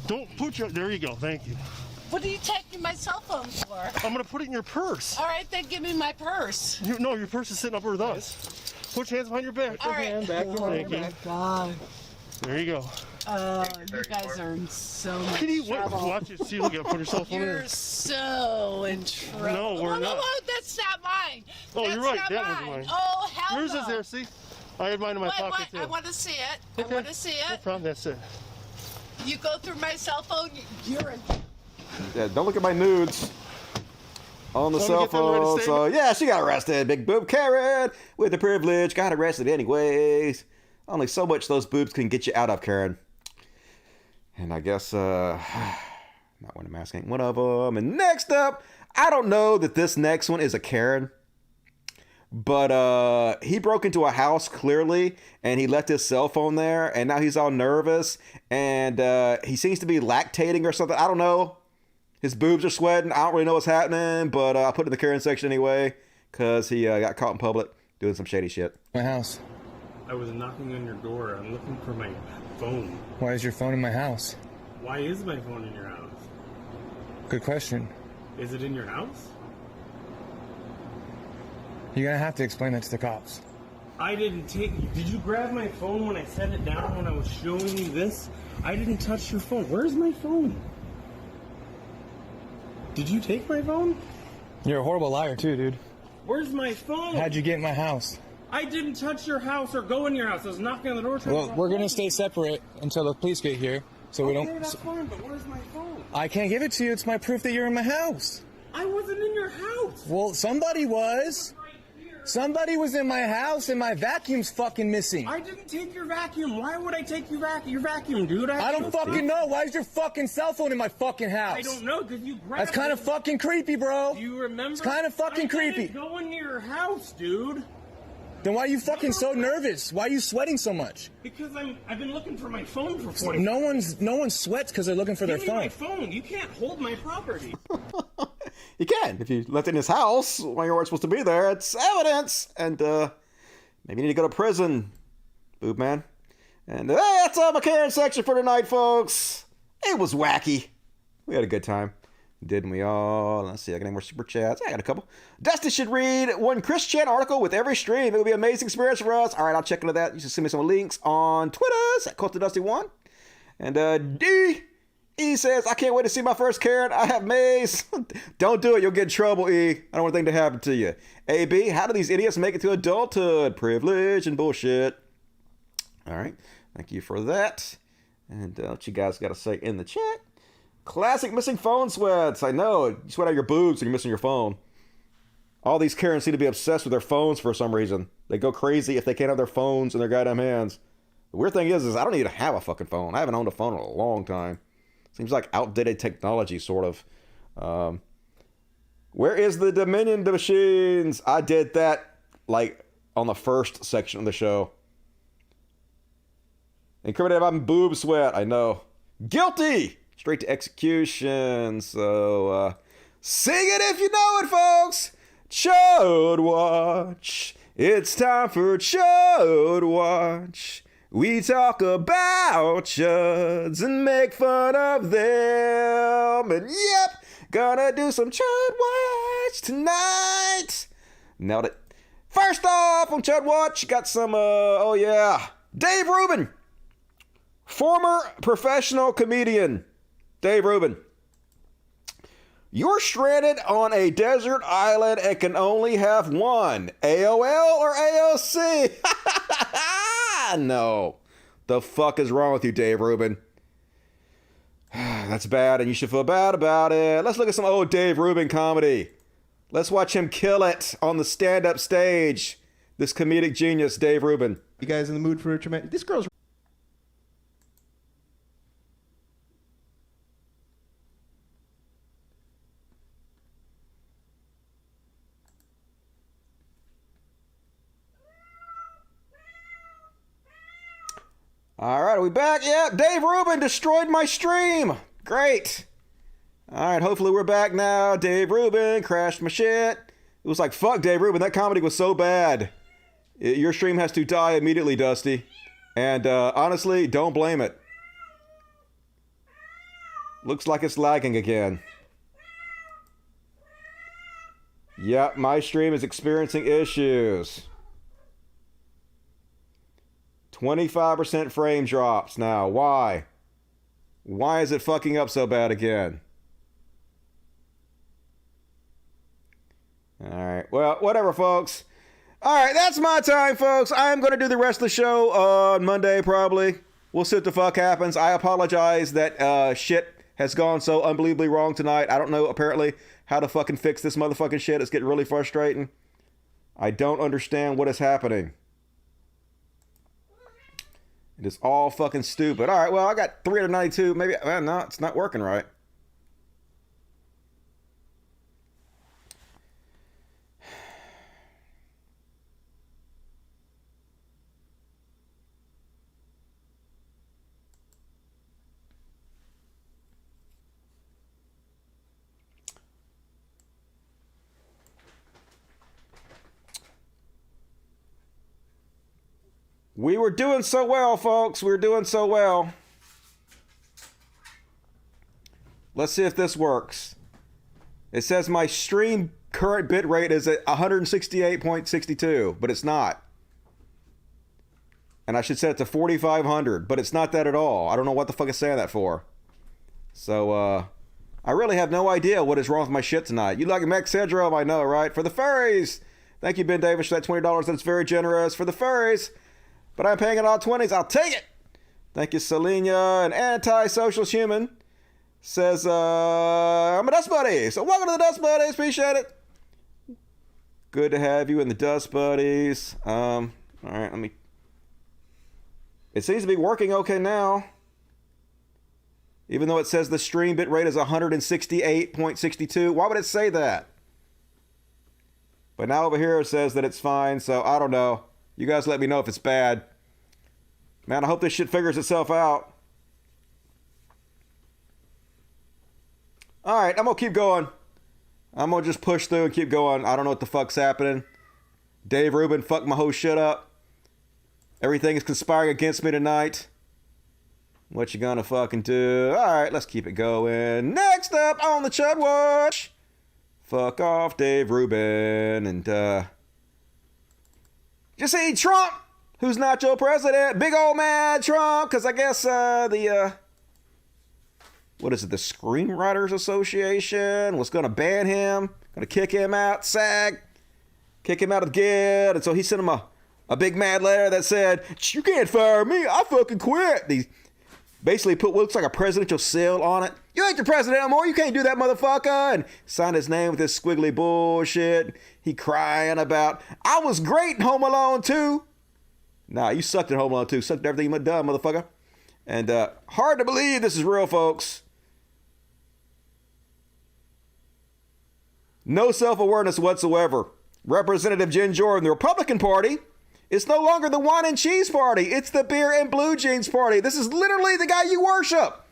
Don't put your. There you go. Thank you. What are you taking my cell phone for? I'm gonna put it in your purse. All right, then give me my purse. No, your purse is sitting up with us. Put your hands behind your back. All right. Thank you. God. There you go. You guys are in so much Can you trouble. watch it? See, look at put your cell phone in. You're so in trouble. No, we're not. That's not mine. Oh, That's you're right. not That mine. was mine. Oh, hell Yours no. is there. See, I had mine in my pocket too. I want to see it. Okay. I want to see No it. problem. That's it. You go through my cell phone. You're in. Yeah, don't look at my nudes on the cell phone. So yeah, she got arrested. Big boob Karen with the privilege got arrested anyways. Only so much those boobs can get you out of, Karen. And I guess not wearing a mask ain't one of them. And next up, I don't know that this next one is a Karen, but he broke into a house clearly and he left his cell phone there, and now he's all nervous and he seems to be lactating or something. I don't know. His boobs are sweating. I don't really know what's happening, but I'll put it in the Karen section anyway because he got caught in public doing some shady shit. My house. I was knocking on your door. I'm looking for my phone. Why is your phone in my house? Why is my phone in your house? Good question. Is it in your house? You're gonna have to explain that to the cops. I didn't take. Did you grab my phone when I set it down when I was showing you this? I didn't touch your phone. Where's my phone? Did you take my phone? You're a horrible liar too, dude. Where's my phone? How'd you get in my house? I didn't touch your house or go in your house. I was knocking on the door. Well, we're gonna stay separate until the police get here, so we don't. That's fine, but where's my phone? I can't give it to you. It's my proof that you're in my house. I wasn't in your house. Well, somebody was. Somebody was in my house, and my vacuum's fucking missing. I didn't take your vacuum. Why would I take your vacuum, dude? I don't fucking know. Why is your fucking cell phone in my fucking house? I don't know, because you grabbed That's kind of fucking creepy, bro. Do you remember? It's kind of fucking creepy. Go into your house, dude. Then why are you fucking so nervous? Why are you sweating so much? Because I've been looking for my phone for 40 No one sweats because they're looking for their Give me my phone. phone. You can't hold my property. You can. If you left it in his house while you weren't supposed to be there, it's evidence. And maybe you need to go to prison, boob man. And that's all my Karen section for tonight, folks. It was wacky. We had a good time. Didn't we all? Let's see, I got any more super chats. I got a couple. Dusty should read one Chris Chan article with every stream. It would be an amazing experience for us. All right, I'll check into that. You should send me some links on Twitter at CultOfDusty1. And E says, I can't wait to see my first Karen. I have Maze. Don't do it. You'll get in trouble, E. I don't want anything to happen to you. AB, how do these idiots make it to adulthood? Privilege and bullshit. All right. Thank you for that. And what you guys got to say in the chat. Classic missing phone sweats. I know. You sweat out your boobs and you're missing your phone. All these Karens seem to be obsessed with their phones for some reason. They go crazy if they can't have their phones in their goddamn hands. The weird thing is I don't need to have a fucking phone. I haven't owned a phone in a long time. Seems like outdated technology, sort of. Where is the Dominion machines? I did that, like, on the first section of the show. Incriminated by boob sweat. I know. Guilty! Straight to execution. So, sing it if you know it, folks. Chud Watch. It's time for Chud Watch. We talk about chuds and make fun of them. And yep, gonna do some Chud Watch tonight. Nailed it. First off on Chud Watch, got some, Dave Rubin. Former professional comedian. Dave Rubin. You're stranded on a desert island and can only have one. AOL or AOC? No. The fuck is wrong with you, Dave Rubin? That's bad, and you should feel bad about it. Let's look at some old Dave Rubin comedy. Let's watch him kill it on the stand-up stage. This comedic genius, Dave Rubin. You guys in the mood for a traumatic... This girl's... All right, are we back? Yep, Dave Rubin destroyed my stream. Great. All right, hopefully we're back now. Dave Rubin crashed my shit. It was like, fuck Dave Rubin, that comedy was so bad. Your stream has to die immediately, Dusty. And honestly, don't blame it. Looks like it's lagging again. Yep, my stream is experiencing issues. 25% frame drops now. Why? Why is it fucking up so bad again? All right. Well, whatever, folks. All right, that's my time, folks. I'm going to do the rest of the show on Monday, probably. We'll see what the fuck happens. I apologize that shit has gone so unbelievably wrong tonight. I don't know, apparently, how to fucking fix this motherfucking shit. It's getting really frustrating. I don't understand what is happening. It is all fucking stupid. All right, well, I got 392. Maybe, no, it's not working right. We were doing so well, folks. We were doing so well. Let's see if this works. It says my stream current bit rate is at 168.62, but it's not. And I should set it to 4,500, but it's not that at all. I don't know what the fuck it's saying that for. So, I really have no idea what is wrong with my shit tonight. You like Max Hedgerow, I know, right? For the furries. Thank you, Ben Davis, for that $20. That's very generous. For the furries. But I'm paying it all 20s. I'll take it. Thank you, Selena. An anti-social human says, I'm a Dust Buddy. So welcome to the Dust Buddies. Appreciate it. Good to have you in the Dust Buddies. All right, let me... It seems to be working okay now. Even though it says the stream bit rate is 168.62. Why would it say that? But now over here it says that it's fine, so I don't know. You guys let me know if it's bad. Man, I hope this shit figures itself out. All right, I'm going to keep going. I'm going to just push through and keep going. I don't know what the fuck's happening. Dave Rubin fucked my whole shit up. Everything is conspiring against me tonight. What you gonna fucking do? All right, let's keep it going. Next up on the Chud Watch. Fuck off, Dave Rubin. And, you see, Trump, who's not your president, big old mad Trump, because I guess what is it, the Screenwriters Association was going to ban him, going to kick him out, SAG, kick him out of the Guild, and so he sent him a big mad letter that said, you can't fire me, I fucking quit. He basically put what looks like a presidential seal on it. You ain't the president anymore, you can't do that, motherfucker, and signed his name with this squiggly bullshit. He crying about, I was great in Home Alone 2. Nah, you sucked at Home Alone 2. Sucked at everything you done, motherfucker. And hard to believe this is real, folks. No self-awareness whatsoever. Representative Jen Jordan, the Republican Party, is no longer the wine and cheese party. It's the beer and blue jeans party. This is literally the guy you worship.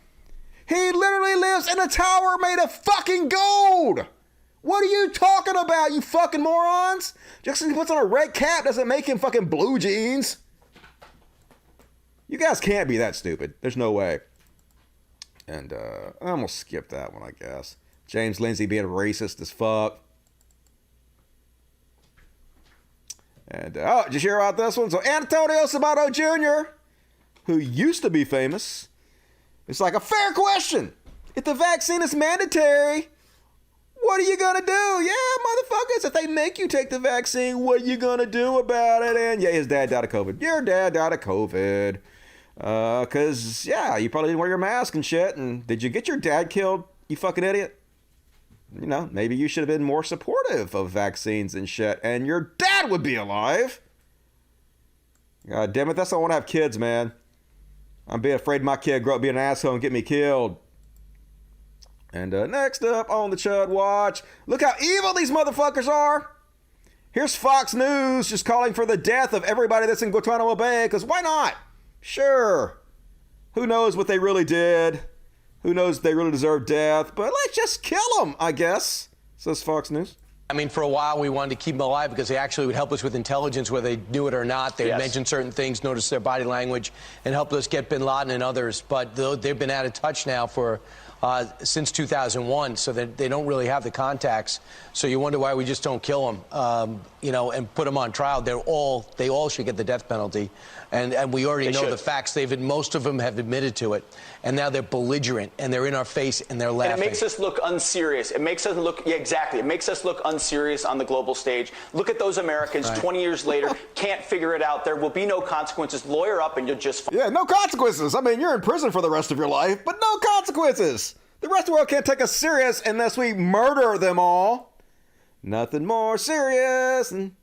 He literally lives in a tower made of fucking gold. What are you talking about, you fucking morons? Just because he puts on a red cap doesn't make him fucking blue jeans. You guys can't be that stupid. There's no way. And I'm going to skip that one, I guess. James Lindsay being racist as fuck. And, did you hear about this one? So Antonio Sabato Jr., who used to be famous, it's like a fair question. If the vaccine is mandatory, what are you going to do? Yeah, motherfuckers, if they make you take the vaccine, what are you going to do about it? And yeah, his dad died of COVID. Your dad died of COVID. Because, yeah, you probably didn't wear your mask and shit. And did you get your dad killed, you fucking idiot? You know, maybe you should have been more supportive of vaccines and shit. And your dad would be alive. God damn it, that's why I want to have kids, man. I'm being afraid my kid grow up being an asshole and get me killed. And next up on the Chud Watch, look how evil these motherfuckers are. Here's Fox News just calling for the death of everybody that's in Guantanamo Bay, because why not? Sure. Who knows what they really did? Who knows if they really deserve death? But let's just kill them, I guess, says Fox News. I mean, for a while, we wanted to keep them alive because they actually would help us with intelligence, whether they knew it or not. They would mention certain things, notice their body language, and help us get bin Laden and others. But they've been out of touch now for since 2001, so that they don't really have the contacts. So you wonder why we just don't kill them, you know, and put them on trial. They all should get the death penalty, and we already know the facts. Most of them have admitted to it, and now they're belligerent and they're in our face and they're laughing. And it makes us look unserious. It makes us look, yeah, exactly. It makes us look unserious on the global stage. Look at those Americans 20 years later, can't figure it out. There will be no consequences. Lawyer up and you'll just... Yeah, no consequences. I mean, you're in prison for the rest of your life, but no consequences. The rest of the world can't take us serious unless we murder them all. Nothing more serious, and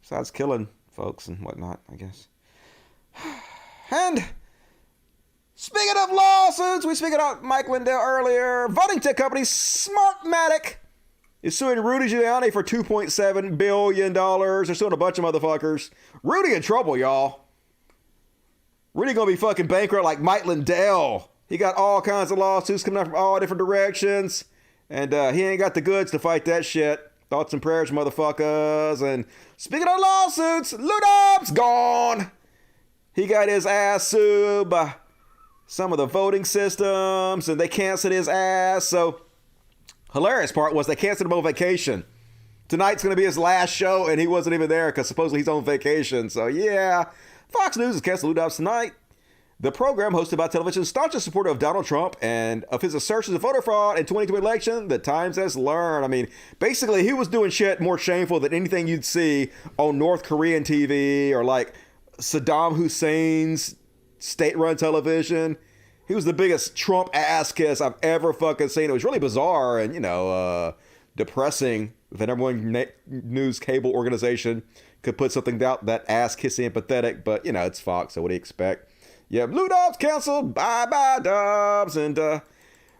besides killing folks and whatnot, I guess. And speaking of lawsuits, we speaking about Mike Lindell earlier. Voting tech company Smartmatic is suing Rudy Giuliani for $2.7 billion. They're suing a bunch of motherfuckers. Rudy in trouble, y'all. Rudy gonna be fucking bankrupt like Mike Lindell. He got all kinds of lawsuits coming out from all different directions. And he ain't got the goods to fight that shit. Thoughts and prayers, motherfuckers. And speaking of lawsuits, Ludop's gone. He got his ass sued by some of the voting systems, and they canceled his ass. So, hilarious part was they canceled him on vacation. Tonight's going to be his last show, and he wasn't even there because supposedly he's on vacation. So, yeah, Fox News has canceled Ludop's tonight. The program, hosted by television's staunchest supporter of Donald Trump and of his assertions of voter fraud in 2020 election, the Times has learned. I mean, basically, he was doing shit more shameful than anything you'd see on North Korean TV or like Saddam Hussein's state-run television. He was the biggest Trump ass kiss I've ever fucking seen. It was really bizarre and, you know, depressing that number one news cable organization could put something out that ass kissing and pathetic. But, you know, it's Fox, so what do you expect? Yeah, Blue Dobbs canceled. Bye-bye, Dobbs. And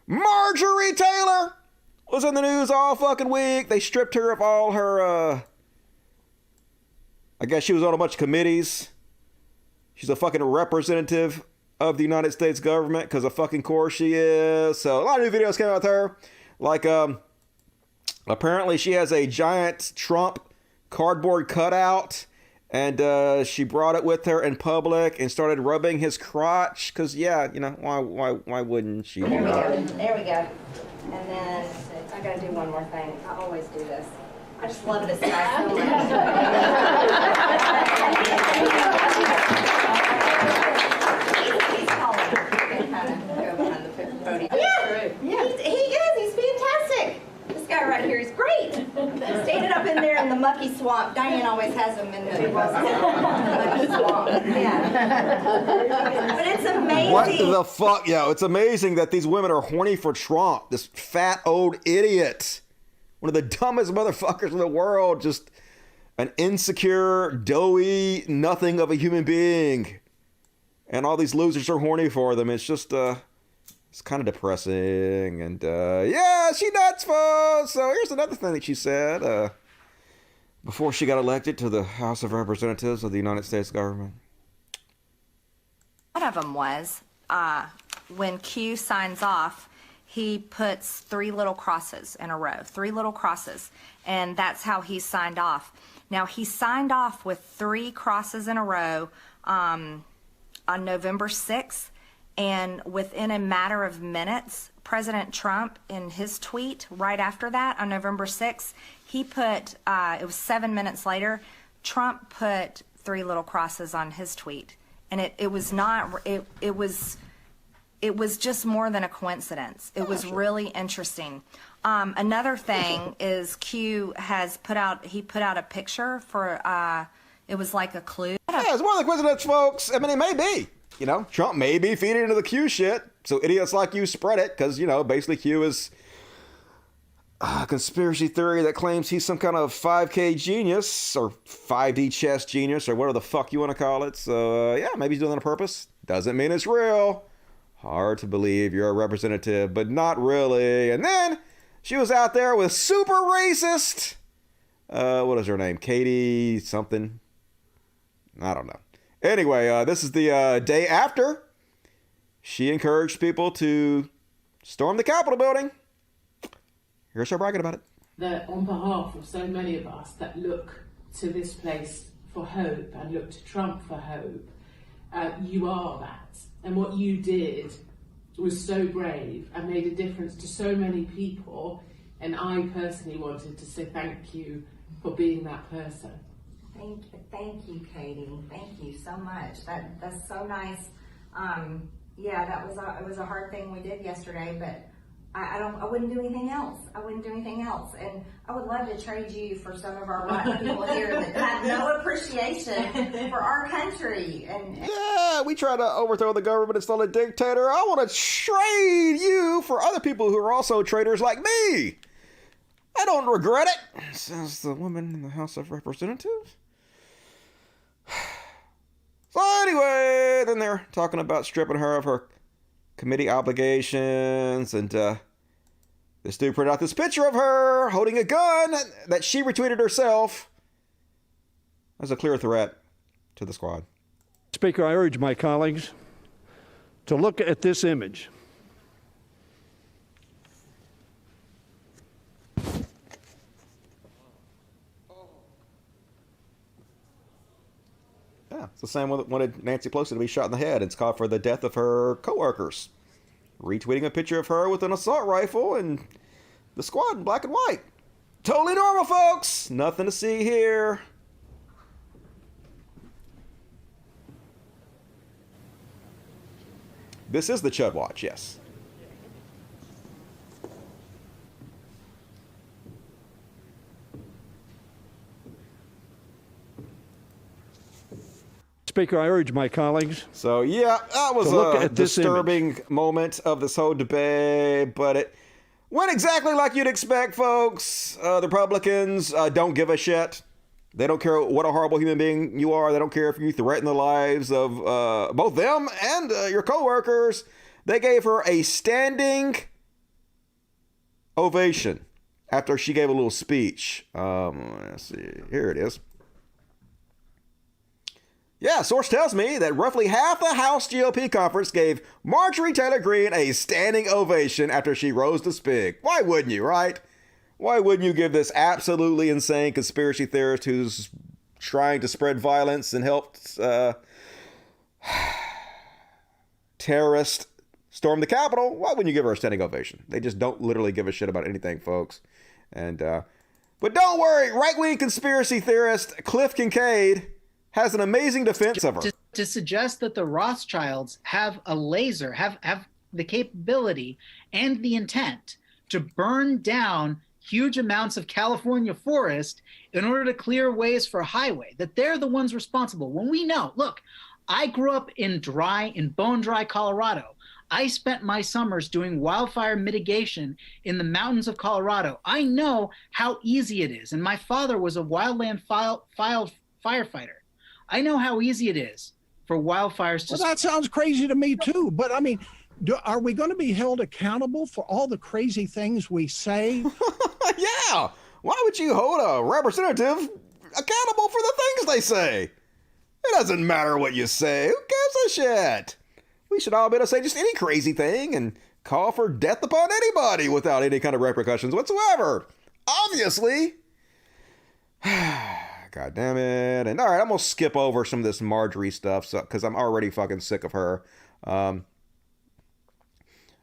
Marjorie Taylor was in the news all fucking week. They stripped her of all her, I guess she was on a bunch of committees. She's a fucking representative of the United States government, because of fucking course she is. So a lot of new videos came out with her. Like, apparently she has a giant Trump cardboard cutout. And she brought it with her in public and started rubbing his crotch. Because, yeah, you know, why wouldn't she do that? There we go. And then I got to do one more thing. I always do this. I just love this guy so much. He's calling. You can kind of go behind the podium. Yeah, he is. He's fantastic. This guy right here is great. Standing up in there in the mucky swamp. Diane always has him in the mucky swamp. Yeah. But it's amazing. What the fuck? Yo, it's amazing that these women are horny for Trump. This fat old idiot. One of the dumbest motherfuckers in the world. Just an insecure, doughy, nothing of a human being. And all these losers are horny for them. It's just, it's kind of depressing. And, yeah, she nuts, folks. So here's another thing that she said before she got elected to the House of Representatives of the United States government. One of them was when Q signs off, he puts 3 little crosses in a row, 3 little crosses, and that's how he signed off. Now, he signed off with 3 crosses in a row on November 6th, and within a matter of minutes, President Trump, in his tweet right after that on November 6th, he put, it was 7 minutes later, Trump put 3 little crosses on his tweet. And it was not, it was just more than a coincidence. It was really interesting. Another thing is Q has put out a picture for, it was like a clue. Yeah, it's more than a coincidence, folks. I mean, it may be. You know, Trump may be feeding into the Q shit. So idiots like you spread it because, you know, basically Q is a conspiracy theory that claims he's some kind of 5K genius or 5D chess genius or whatever the fuck you want to call it. So, yeah, maybe he's doing that on purpose. Doesn't mean it's real. Hard to believe you're a representative, but not really. And then she was out there with super racist. What is her name? Katie something. I don't know. Anyway, this is the day after she encouraged people to storm the Capitol building. Here's her bragging about it. That on behalf of so many of us that look to this place for hope and look to Trump for hope, you are that. And what you did was so brave and made a difference to so many people, and I personally wanted to say thank you for being that person. Thank you, Katie. Thank you so much. That's so nice. Yeah, it was a hard thing we did yesterday, but I wouldn't do anything else. And I would love to trade you for some of our white people here that have no appreciation for our country. Yeah, we try to overthrow the government, install a dictator. I want to trade you for other people who are also traitors like me. I don't regret it, says the woman in the House of Representatives. So anyway, then they're talking about stripping her of her committee obligations, and this dude printed out this picture of her holding a gun that she retweeted herself as a clear threat to the squad. Speaker, I urge my colleagues to look at this image. Yeah, it's the same one that wanted Nancy Pelosi to be shot in the head. It's called for the death of her co-workers. Retweeting a picture of her with an assault rifle and the squad in black and white. Totally normal, folks. Nothing to see here. This is the Chud Watch, yes. Speaker, I urge my colleagues. So, yeah, that was a disturbing moment of this whole debate, but it went exactly like you'd expect, folks. The Republicans don't give a shit. They don't care what a horrible human being you are. They don't care if you threaten the lives of both them and your coworkers. They gave her a standing ovation after she gave a little speech. Let's see. Here it is. Yeah, source tells me that roughly half the House GOP conference gave Marjorie Taylor Greene a standing ovation after she rose to speak. Why wouldn't you, right? Why wouldn't you give this absolutely insane conspiracy theorist who's trying to spread violence and help terrorists storm the Capitol? Why wouldn't you give her a standing ovation? They just don't literally give a shit about anything, folks. And but don't worry, right-wing conspiracy theorist Cliff Kincaid has an amazing defense of her. To suggest that the Rothschilds have a laser, have the capability and the intent to burn down huge amounts of California forest in order to clear ways for a highway, that they're the ones responsible. When we know, look, I grew up in bone dry Colorado. I spent my summers doing wildfire mitigation in the mountains of Colorado. I know how easy it is. And my father was a wildland firefighter. I know how easy it is for wildfires to... Well, that sounds crazy to me, too. But, I mean, are we going to be held accountable for all the crazy things we say? Yeah. Why would you hold a representative accountable for the things they say? It doesn't matter what you say. Who gives a shit? We should all be able to say just any crazy thing and call for death upon anybody without any kind of repercussions whatsoever. Obviously. God damn it. And all right, I'm going to skip over some of this Marjorie stuff because I'm already fucking sick of her.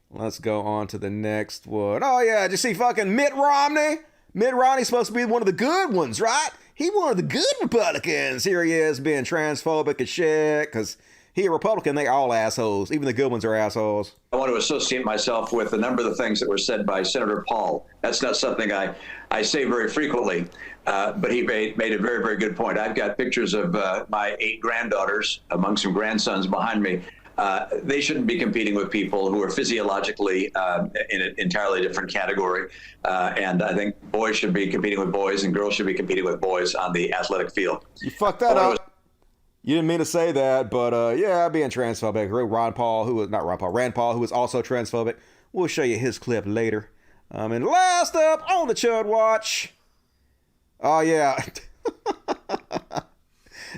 Let's go on to the next one. Oh, yeah. Did you see fucking Mitt Romney? Mitt Romney's supposed to be one of the good ones, right? He one of the good Republicans. Here he is being transphobic and shit because he a Republican. They all assholes. Even the good ones are assholes. I want to associate myself with a number of the things that were said by Senator Paul. That's not something I say very frequently, but he made a very, very good point. I've got pictures of my 8 granddaughters among some grandsons behind me. They shouldn't be competing with people who are physiologically in an entirely different category. And I think boys should be competing with boys and girls should be competing with boys on the athletic field. You fucked that up. You didn't mean to say that, but yeah, being transphobic. Rand Paul, who was also transphobic. We'll show you his clip later. And last up on the Chud Watch. Oh, yeah.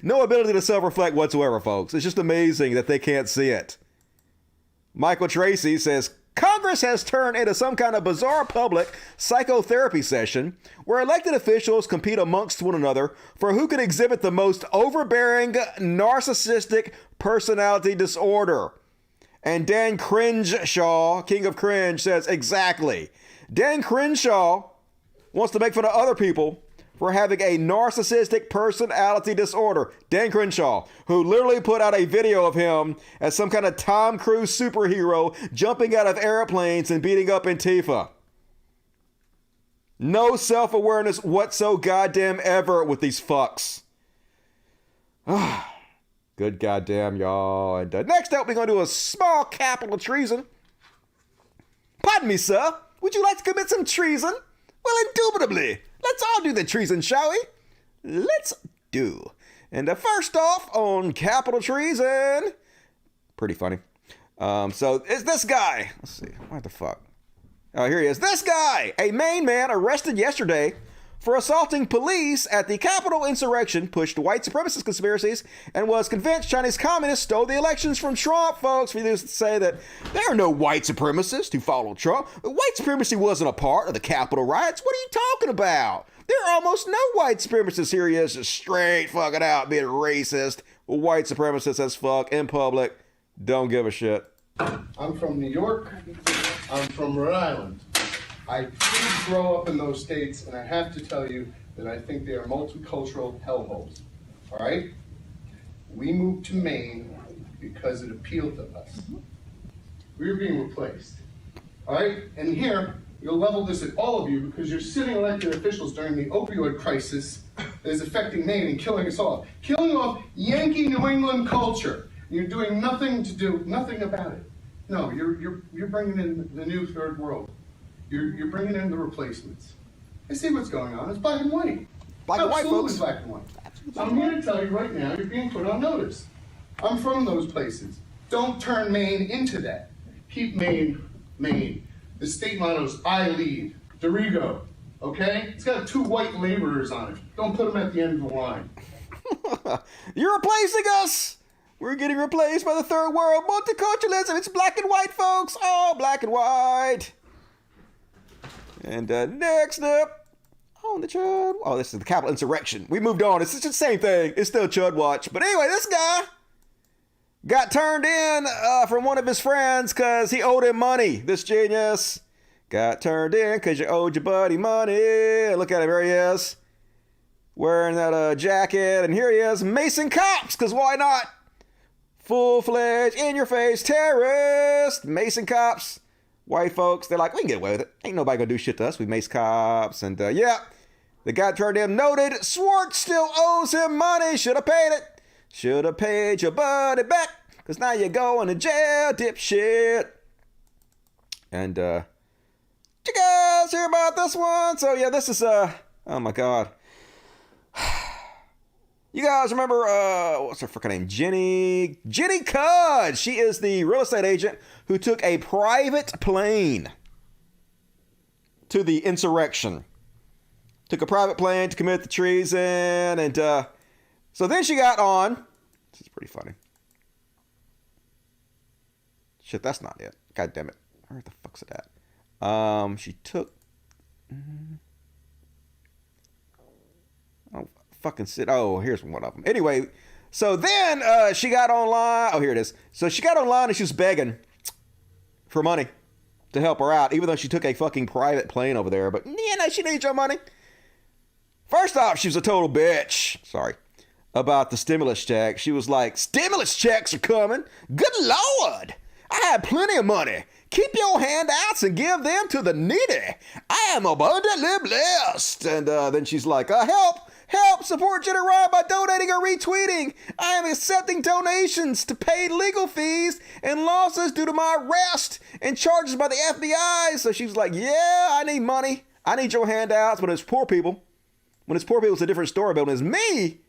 No ability to self-reflect whatsoever, folks. It's just amazing that they can't see it. Michael Tracy says, Congress has turned into some kind of bizarre public psychotherapy session where elected officials compete amongst one another for who can exhibit the most overbearing narcissistic personality disorder. And Dan Crenshaw, King of Cringe, says exactly. Dan Crenshaw wants to make fun of other people for having a narcissistic personality disorder. Dan Crenshaw, who literally put out a video of him as some kind of Tom Cruise superhero jumping out of airplanes and beating up Antifa. No self-awareness whatso goddamn ever with these fucks. Good goddamn y'all. And next up, we're going to do a small capital treason. Pardon me, sir. Would you like to commit some treason? Well, indubitably. Let's all do the treason, shall we? Let's do. And first off, on capital treason. Pretty funny. So it's this guy. Let's see. What the fuck? Oh, here he is. This guy, a Maine man arrested yesterday for assaulting police at the Capitol insurrection, pushed white supremacist conspiracies, and was convinced Chinese communists stole the elections from Trump. Folks, we used to say that there are no white supremacists who follow Trump. White supremacy wasn't a part of the Capitol riots. What are you talking about? There are almost no white supremacists. Here he is, just straight fucking out, being racist, white supremacist as fuck in public. Don't give a shit. I'm from New York. I'm from Rhode Island. I did grow up in those states, and I have to tell you that I think they are multicultural hellholes. All right? We moved to Maine because it appealed to us. We were being replaced. All right? And here, you'll level this at all of you because you're sitting elected officials during the opioid crisis that is affecting Maine and killing us all. Killing off Yankee New England culture. And you're doing nothing about it. No, you're bringing in the new third world. You're bringing in the replacements. I see what's going on. It's black and white. Black and white, folks. Absolutely black and white. So I'm here to tell you right now, you're being put on notice. I'm from those places. Don't turn Maine into that. Keep Maine, Maine. The state motto is I lead. Dorigo. Okay? It's got 2 white laborers on it. Don't put them at the end of the line. You're replacing us! We're getting replaced by the third world. Multiculturalism. It's black and white, folks. All black and white. And next up on the Chud. Oh, this is the Capitol insurrection. We moved on. It's just the same thing. It's still Chud watch. But anyway, this guy got turned in from one of his friends because he owed him money. This genius got turned in because you owed your buddy money. Look at him. Here he is. Wearing that jacket. And here he is. Macing cops. Because why not? Full-fledged, in-your-face terrorist. Macing cops. White folks, they're like, we can get away with it. Ain't nobody gonna do shit to us. We mace cops. And yeah, the guy turned in noted. Swartz still owes him money. Should have paid it. Should have paid your buddy back. Because now you're going to jail, dipshit. And you guys hear about this one? So yeah, this is, oh my God. You guys remember, what's her freaking name? Jenny Chud. She is the real estate agent who took a private plane to the insurrection. Took a private plane to commit the treason. And so then she got on. This is pretty funny. Shit, that's not it. God damn it. Where the fuck's it at? She took... Oh, fucking shit. Oh, here's one of them. Anyway, so then she got online. Oh, here it is. So she got online and she was begging for money to help her out, even though she took a fucking private plane over there. But, you know, she needs your money. First off, she was a total bitch. Sorry. About the stimulus check. She was like, stimulus checks are coming. Good Lord. I have plenty of money. Keep your handouts and give them to the needy. I am abundantly blessed. And then she's like, help support Jenny Ryan by donating or retweeting. I am accepting donations to pay legal fees and losses due to my arrest and charges by the FBI. So she's like, yeah, I need money. I need your handouts. But it's poor people. When it's poor people, it's a different story. But when it's me,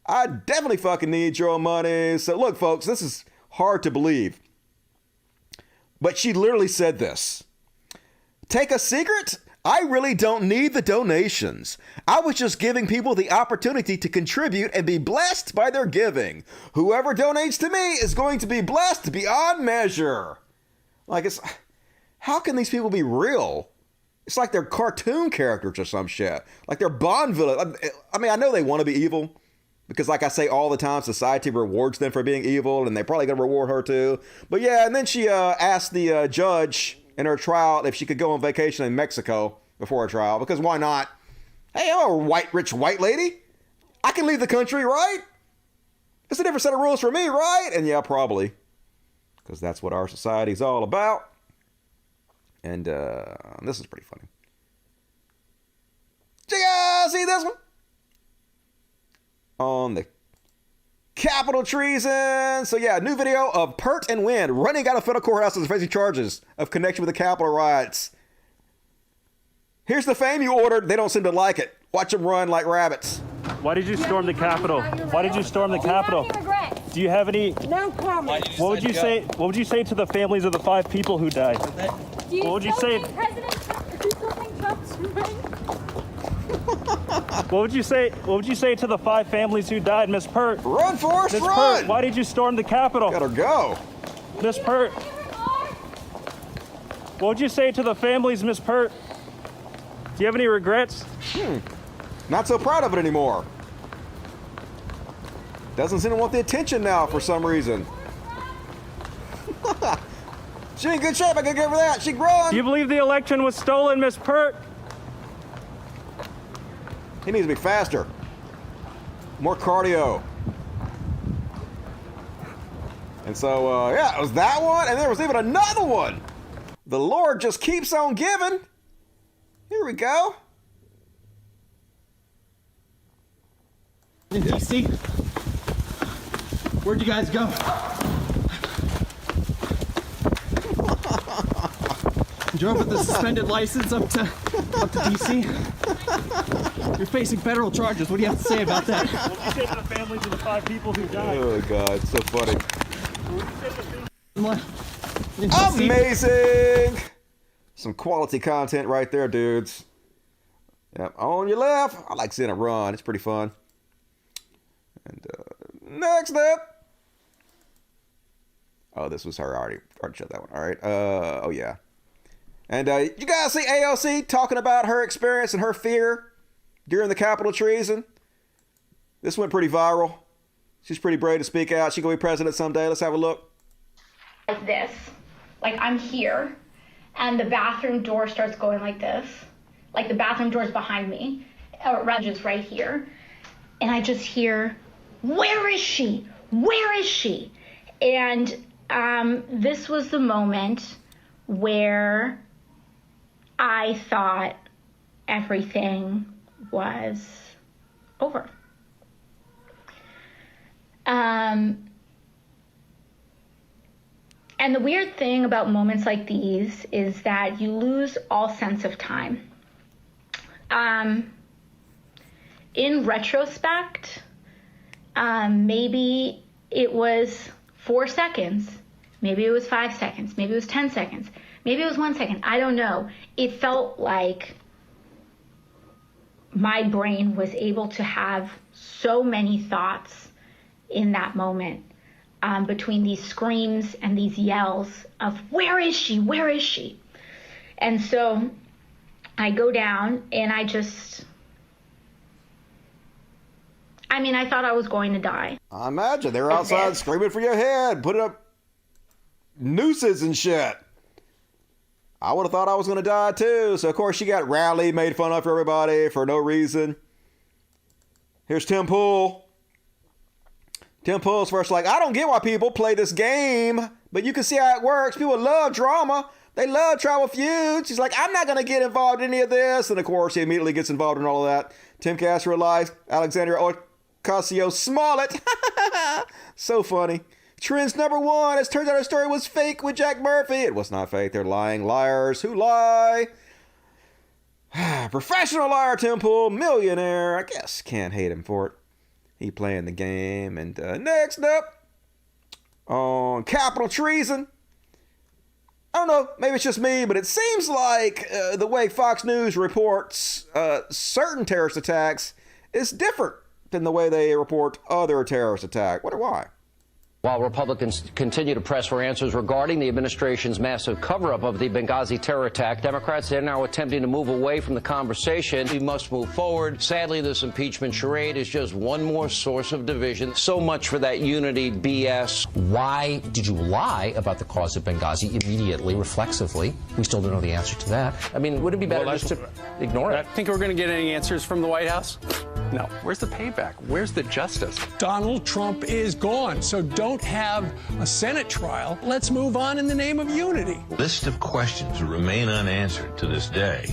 I definitely fucking need your money. So look, folks, this is hard to believe. But she literally said this. Take a secret? I really don't need the donations. I was just giving people the opportunity to contribute and be blessed by their giving. Whoever donates to me is going to be blessed beyond measure. Like, it's, how can these people be real? It's like they're cartoon characters or some shit. Like they're Bond villains. I mean, I know they want to be evil. Because like I say all the time, society rewards them for being evil, and they're probably going to reward her too. But yeah, and then she asked the judge in her trial if she could go on vacation in Mexico before her trial, because why not? Hey, I'm a rich white lady. I can leave the country, right? It's a different set of rules for me, right? And yeah, probably. Because that's what our society's all about. And this is pretty funny. Did you guys see this one? On the Capitol treason. So yeah, new video of Pert and Wynn running out of federal courthouses facing charges of connection with the Capitol riots. Here's the fame you ordered. They don't seem to like it. Watch them run like rabbits. Why did you storm the Capitol? Why did you storm the Capitol? Do you have any? No comment. What would you say? What would you say to the families of the 5 people who died? What would you say? What would you say? What would you say to the 5 families who died, Miss Pert? Run, Forrest, Miss run! Pert, why did you storm the Capitol? Gotta go. Miss Pert. What would you say to the families, Miss Pert? Do you have any regrets? Not so proud of it anymore. Doesn't seem to want the attention now for some reason. She in good shape. I can give her that. She run. Do you believe the election was stolen, Miss Pert? He needs to be faster. More cardio. And so, yeah, it was that one. And there was even another one. The Lord just keeps on giving. Here we go. In DC? Where'd you guys go? Drove with the suspended license up to DC? You're facing federal charges. What do you have to say about that? What would you say to the families of the 5 people who died? Oh, God, so funny. What? Amazing! Some quality content right there, dudes. Yep, on your left. I like seeing it run. It's pretty fun. And next up. Oh, this was her. I already showed that one. All right. Oh, yeah. And you guys see AOC talking about her experience and her fear during the Capitol treason? This went pretty viral. She's pretty brave to speak out. She gonna be president someday. Let's have a look. Like this. Like I'm here, and the bathroom door starts going like this. Like the bathroom door's behind me, or rather just right here. And I just hear, where is she? Where is she? And this was the moment where I thought everything was over. And the weird thing about moments like these is that you lose all sense of time. In retrospect, maybe it was 4 seconds, maybe it was 5 seconds, maybe it was 10 seconds, maybe it was 1 second, I don't know. It felt like my brain was able to have so many thoughts in that moment, between these screams and these yells of, where is she? Where is she? And so I go down and I thought I was going to die. I imagine they're outside screaming for your head, putting up nooses and shit. I would have thought I was going to die too. So of course she got rallied, made fun of everybody for no reason. Here's Tim Pool. Tim Pool's first like, I don't get why people play this game, but you can see how it works. People love drama. They love tribal feuds. He's like, I'm not going to get involved in any of this. And of course, he immediately gets involved in all of that. Tim Castro lies. Alexandria Ocasio-Smollett. So funny. Trends number 1. It turns out our story was fake with Jack Murphy. It was not fake. They're lying liars who lie. Professional liar Tim Pool. Millionaire. I guess can't hate him for it. He playing the game. And next up, on Capitol treason. I don't know, maybe it's just me, but it seems like the way Fox News reports certain terrorist attacks is different than the way they report other terrorist attacks. Wonder why. While Republicans continue to press for answers regarding the administration's massive cover-up of the Benghazi terror attack, Democrats are now attempting to move away from the conversation. We must move forward. Sadly, this impeachment charade is just one more source of division. So much for that unity BS. Why did you lie about the cause of Benghazi immediately, reflexively? We still don't know the answer to that. I mean, would it be better just to ignore it? Think we're going to get any answers from the White House? No. Where's the payback? Where's the justice? Donald Trump is gone, so don't have a Senate trial. Let's move on in the name of unity. List of questions that remain unanswered to this day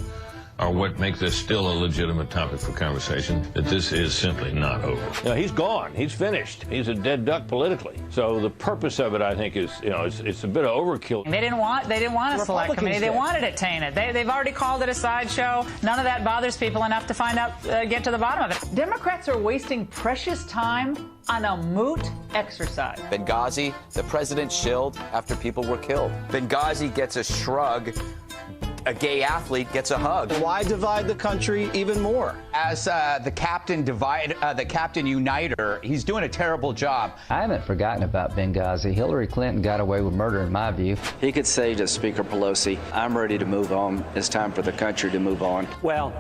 are what make this still a legitimate topic for conversation, that this is simply not over. You know, he's gone. He's finished. He's a dead duck politically. So the purpose of it, I think, is, you know, it's a bit of overkill. They didn't want a select committee. They wanted it tainted. They've already called it a sideshow. None of that bothers people enough to find out, get to the bottom of it. Democrats are wasting precious time on a moot exercise. Benghazi, the president shilled after people were killed. Benghazi gets a shrug. A gay athlete gets a hug. Why divide the country even more? As the captain uniter, he's doing a terrible job. I haven't forgotten about Benghazi. Hillary Clinton got away with murder, in my view. He could say to Speaker Pelosi, I'm ready to move on. It's time for the country to move on. Well,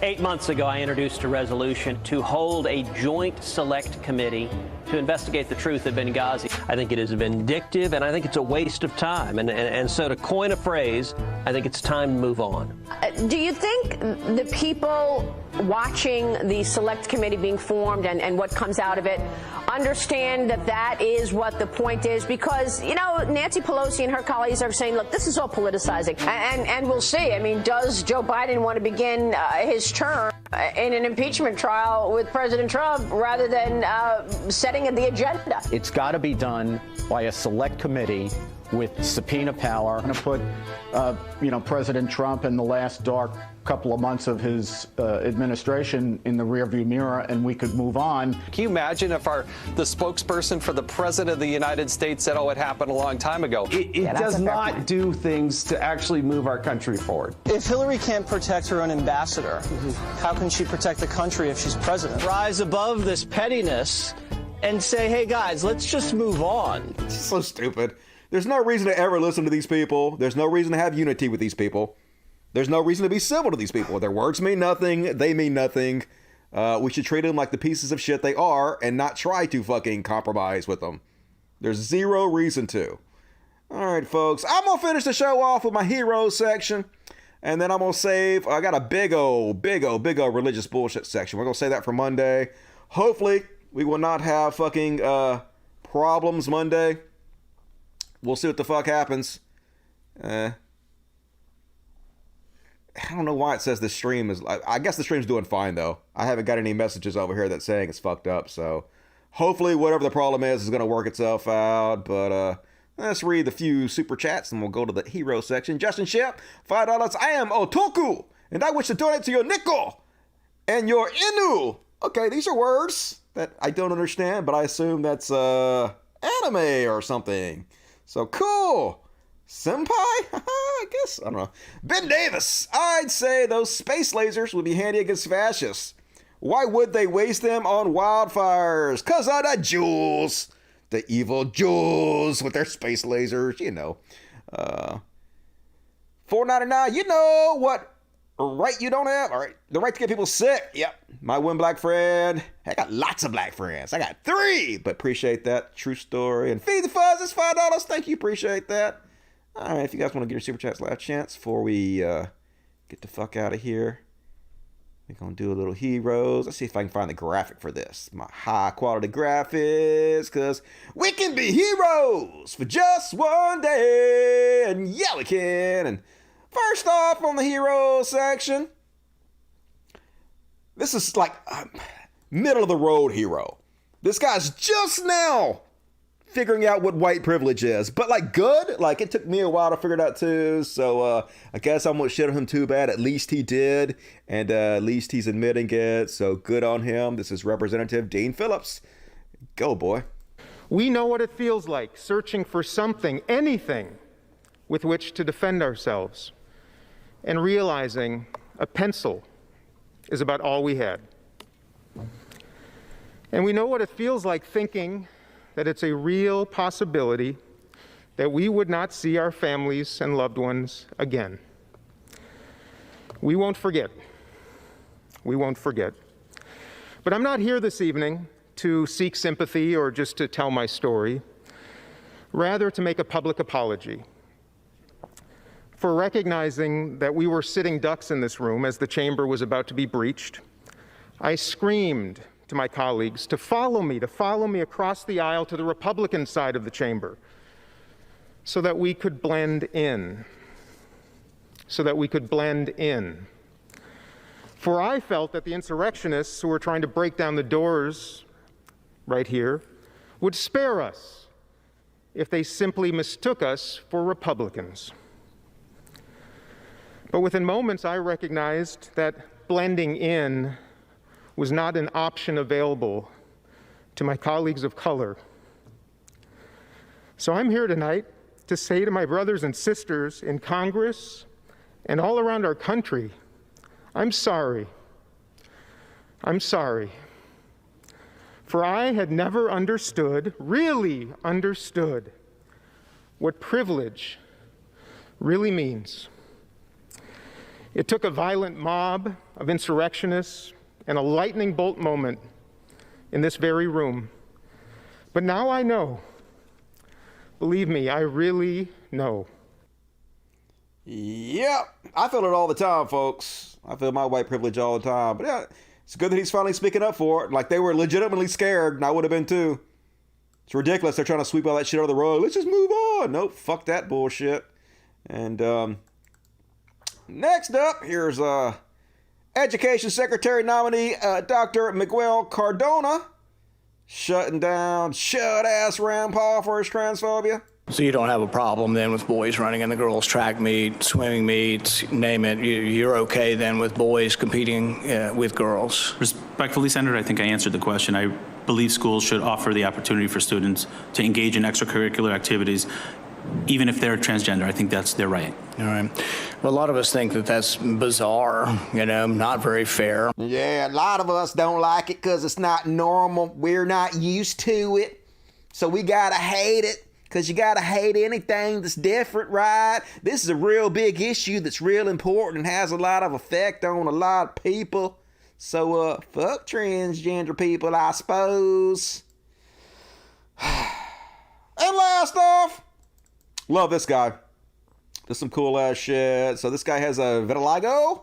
8 months ago, I introduced a resolution to hold a joint select committee to investigate the truth of Benghazi. I think it is vindictive, and I think it's a waste of time. And so to coin a phrase, I think it's time to move on. Do you think the people watching the select committee being formed and what comes out of it understand that that is what the point is? Because, you know, Nancy Pelosi and her colleagues are saying, look, this is all politicizing. And we'll see. I mean, does Joe Biden want to begin his term in an impeachment trial with President Trump rather than setting the agenda? It's got to be done by a select committee with subpoena power. I'm going to put, President Trump in the last dark couple of months of his administration in the rearview mirror, and we could move on. Can you imagine if the spokesperson for the President of the United States said, oh, it happened a long time ago? It does not do things to actually move our country forward. If Hillary can't protect her own ambassador, how can she protect the country if she's president? Rise above this pettiness and say, hey, guys, let's just move on. It's so stupid. There's no reason to ever listen to these people. There's no reason to have unity with these people. There's no reason to be civil to these people. Their words mean nothing. They mean nothing. We should treat them like the pieces of shit they are and not try to fucking compromise with them. There's zero reason to. All right, folks. I'm going to finish the show off with my heroes section. And then I'm going to save. I got a big old religious bullshit section. We're going to save that for Monday. Hopefully, we will not have fucking problems Monday. We'll see what the fuck happens. I don't know why it says the stream is... I guess the stream's doing fine, though. I haven't got any messages over here that's saying it's fucked up, so... Hopefully, whatever the problem is going to work itself out, but, let's read the few super chats, and we'll go to the hero section. Justin Ship, $5. I am Otoku, and I wish to donate to your nickel and your inu. Okay, these are words that I don't understand, but I assume that's, anime or something. So, cool. Senpai? I guess. I don't know. Ben Davis. I'd say those space lasers would be handy against fascists. Why would they waste them on wildfires? 'Cause of the Jews. The evil Jews with their space lasers, you know. $4.99. You know what right you don't have? All right. The right to get people sick. Yep. My one black friend. I got lots of black friends. I got 3. But appreciate that. True story. And Feed the Fuzz is $5. Thank you. Appreciate that. All right, if you guys want to get your super chats last chance before we get the fuck out of here, we're going to do a little heroes. Let's see if I can find the graphic for this. My high quality graphics, because we can be heroes for just one day. And yeah, we can. And first off on the hero section, this is like middle of the road hero. This guy's just now figuring out what white privilege is, but like good. Like it took me a while to figure it out too. So I guess I won't shit on him too bad. At least he did, and at least he's admitting it. So good on him. This is Representative Dean Phillips. Go, boy. We know what it feels like searching for something, anything, with which to defend ourselves, and realizing a pencil is about all we had. And we know what it feels like thinking that it's a real possibility that we would not see our families and loved ones again. We won't forget. We won't forget. But I'm not here this evening to seek sympathy or just to tell my story, rather to make a public apology for recognizing that we were sitting ducks in this room as the chamber was about to be breached. I screamed to my colleagues to follow me across the aisle to the Republican side of the chamber so that we could blend in, For I felt that the insurrectionists who were trying to break down the doors right here would spare us if they simply mistook us for Republicans. But within moments, I recognized that blending in was not an option available to my colleagues of color. So I'm here tonight to say to my brothers and sisters in Congress and all around our country, I'm sorry. I'm sorry. For I had never understood, really understood, what privilege really means. It took a violent mob of insurrectionists and a lightning bolt moment in this very room. But now I know. Believe me, I really know. Yep, I feel it all the time, folks. I feel my white privilege all the time. But yeah, it's good that he's finally speaking up for it. Like, they were legitimately scared, and I would have been too. It's ridiculous. They're trying to sweep all that shit under the rug. Let's just move on. Nope, fuck that bullshit. And next up, here's Education Secretary nominee Dr. Miguel Cardona shutting down Chud-ass Rand Paul for his transphobia. So you don't have a problem then with boys running in the girls' track meet, swimming meets, name it. You're okay then with boys competing with girls? Respectfully, Senator, I think I answered the question. I believe schools should offer the opportunity for students to engage in extracurricular activities, even if they're transgender. I think that's their right. All right. Well, a lot of us think that that's bizarre, not very fair. Yeah, a lot of us don't like it because it's not normal. We're not used to it. So we gotta hate it. Because you gotta hate anything that's different, right? This is a real big issue that's real important and has a lot of effect on a lot of people. So, fuck transgender people, I suppose. And last off, love this guy. Does some cool ass shit. So this guy has a vitiligo,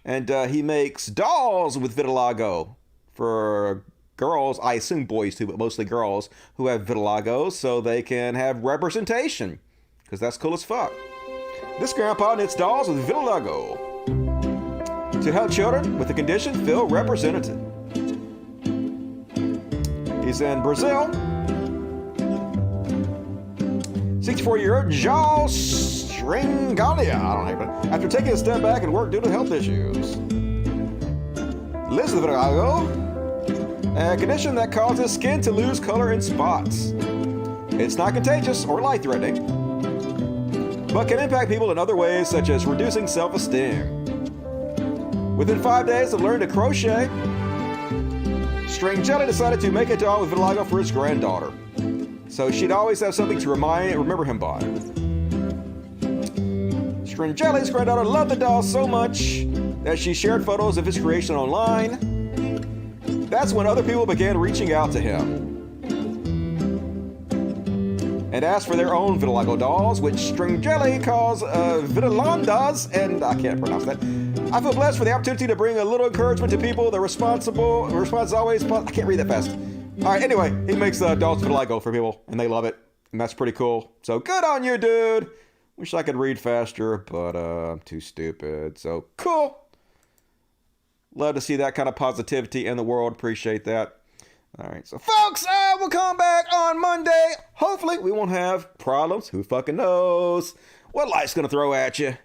and he makes dolls with vitiligo for girls, I assume boys too, but mostly girls who have vitiligo, so they can have representation, because that's cool as fuck. This grandpa knits dolls with vitiligo to help children with the condition feel represented. He's in Brazil. 64-year-old João Stringalia, I don't know, after taking a step back and work due to health issues. Lives with vitiligo, a condition that causes skin to lose color in spots. It's not contagious or life-threatening, but can impact people in other ways, such as reducing self-esteem. Within 5 days of learning to crochet, Stringalia decided to make a doll with vitiligo for his granddaughter, so she'd always have something to remember him by. Stringalia's granddaughter loved the doll so much that she shared photos of his creation online. That's when other people began reaching out to him and asked for their own vitiligo dolls, which Stringalia calls vitilandas, and I can't pronounce that. I feel blessed for the opportunity to bring a little encouragement to people. The response is always, I can't read that fast. All right, anyway, he makes dolls with vitiligo for people, and they love it, and that's pretty cool. So good on you, dude. Wish I could read faster, but I'm too stupid. So cool. Love to see that kind of positivity in the world. Appreciate that. All right, so folks, we'll come back on Monday. Hopefully, we won't have problems. Who fucking knows what life's going to throw at you.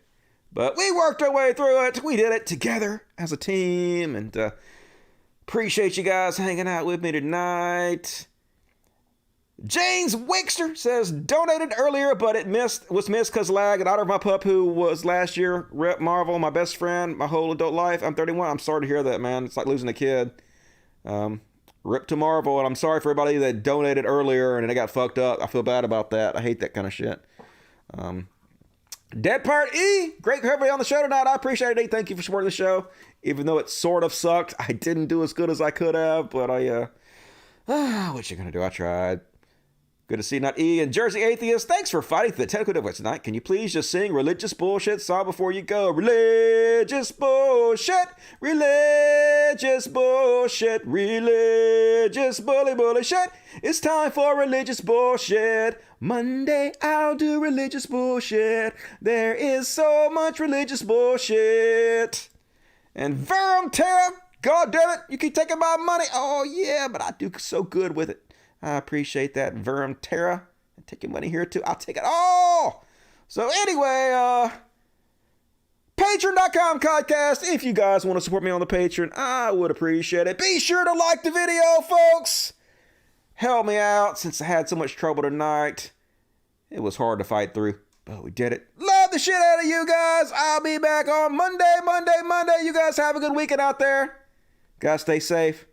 But we worked our way through it. We did it together as a team. And appreciate you guys hanging out with me tonight. James Wickster says, donated earlier, but was missed because lag. In honor of my pup who was last year, Rep Marvel, my best friend, my whole adult life. I'm 31. I'm sorry to hear that, man. It's like losing a kid. Rip to Marvel, and I'm sorry for everybody that donated earlier and they got fucked up. I feel bad about that. I hate that kind of shit. Dead Part E, great to have everybody on the show tonight. I appreciate it. Thank you for supporting the show. Even though it sort of sucked, I didn't do as good as I could have, but what you gonna do? I tried. Good to see you, not E. And Jersey Atheist, thanks for fighting the technical difficulties tonight. Can you please just sing Religious Bullshit song before you go? Religious bullshit, religious bullshit, religious bully shit. It's time for religious bullshit. Monday I'll do religious bullshit. There is so much religious bullshit. And Verum Terra, God damn it, you keep taking my money. Oh yeah, but I do so good with it. I appreciate that, Verum Terra. I take your money here too. I'll take it all. So anyway, Patreon.com podcast. If you guys want to support me on the Patreon, I would appreciate it. Be sure to like the video, folks. Help me out since I had so much trouble tonight. It was hard to fight through, but we did it. Love the shit out of you guys. I'll be back on Monday. You guys have a good weekend out there. Guys, stay safe.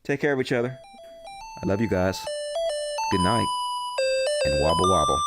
Take care of each other. I love you guys. Good night. And wobble wobble.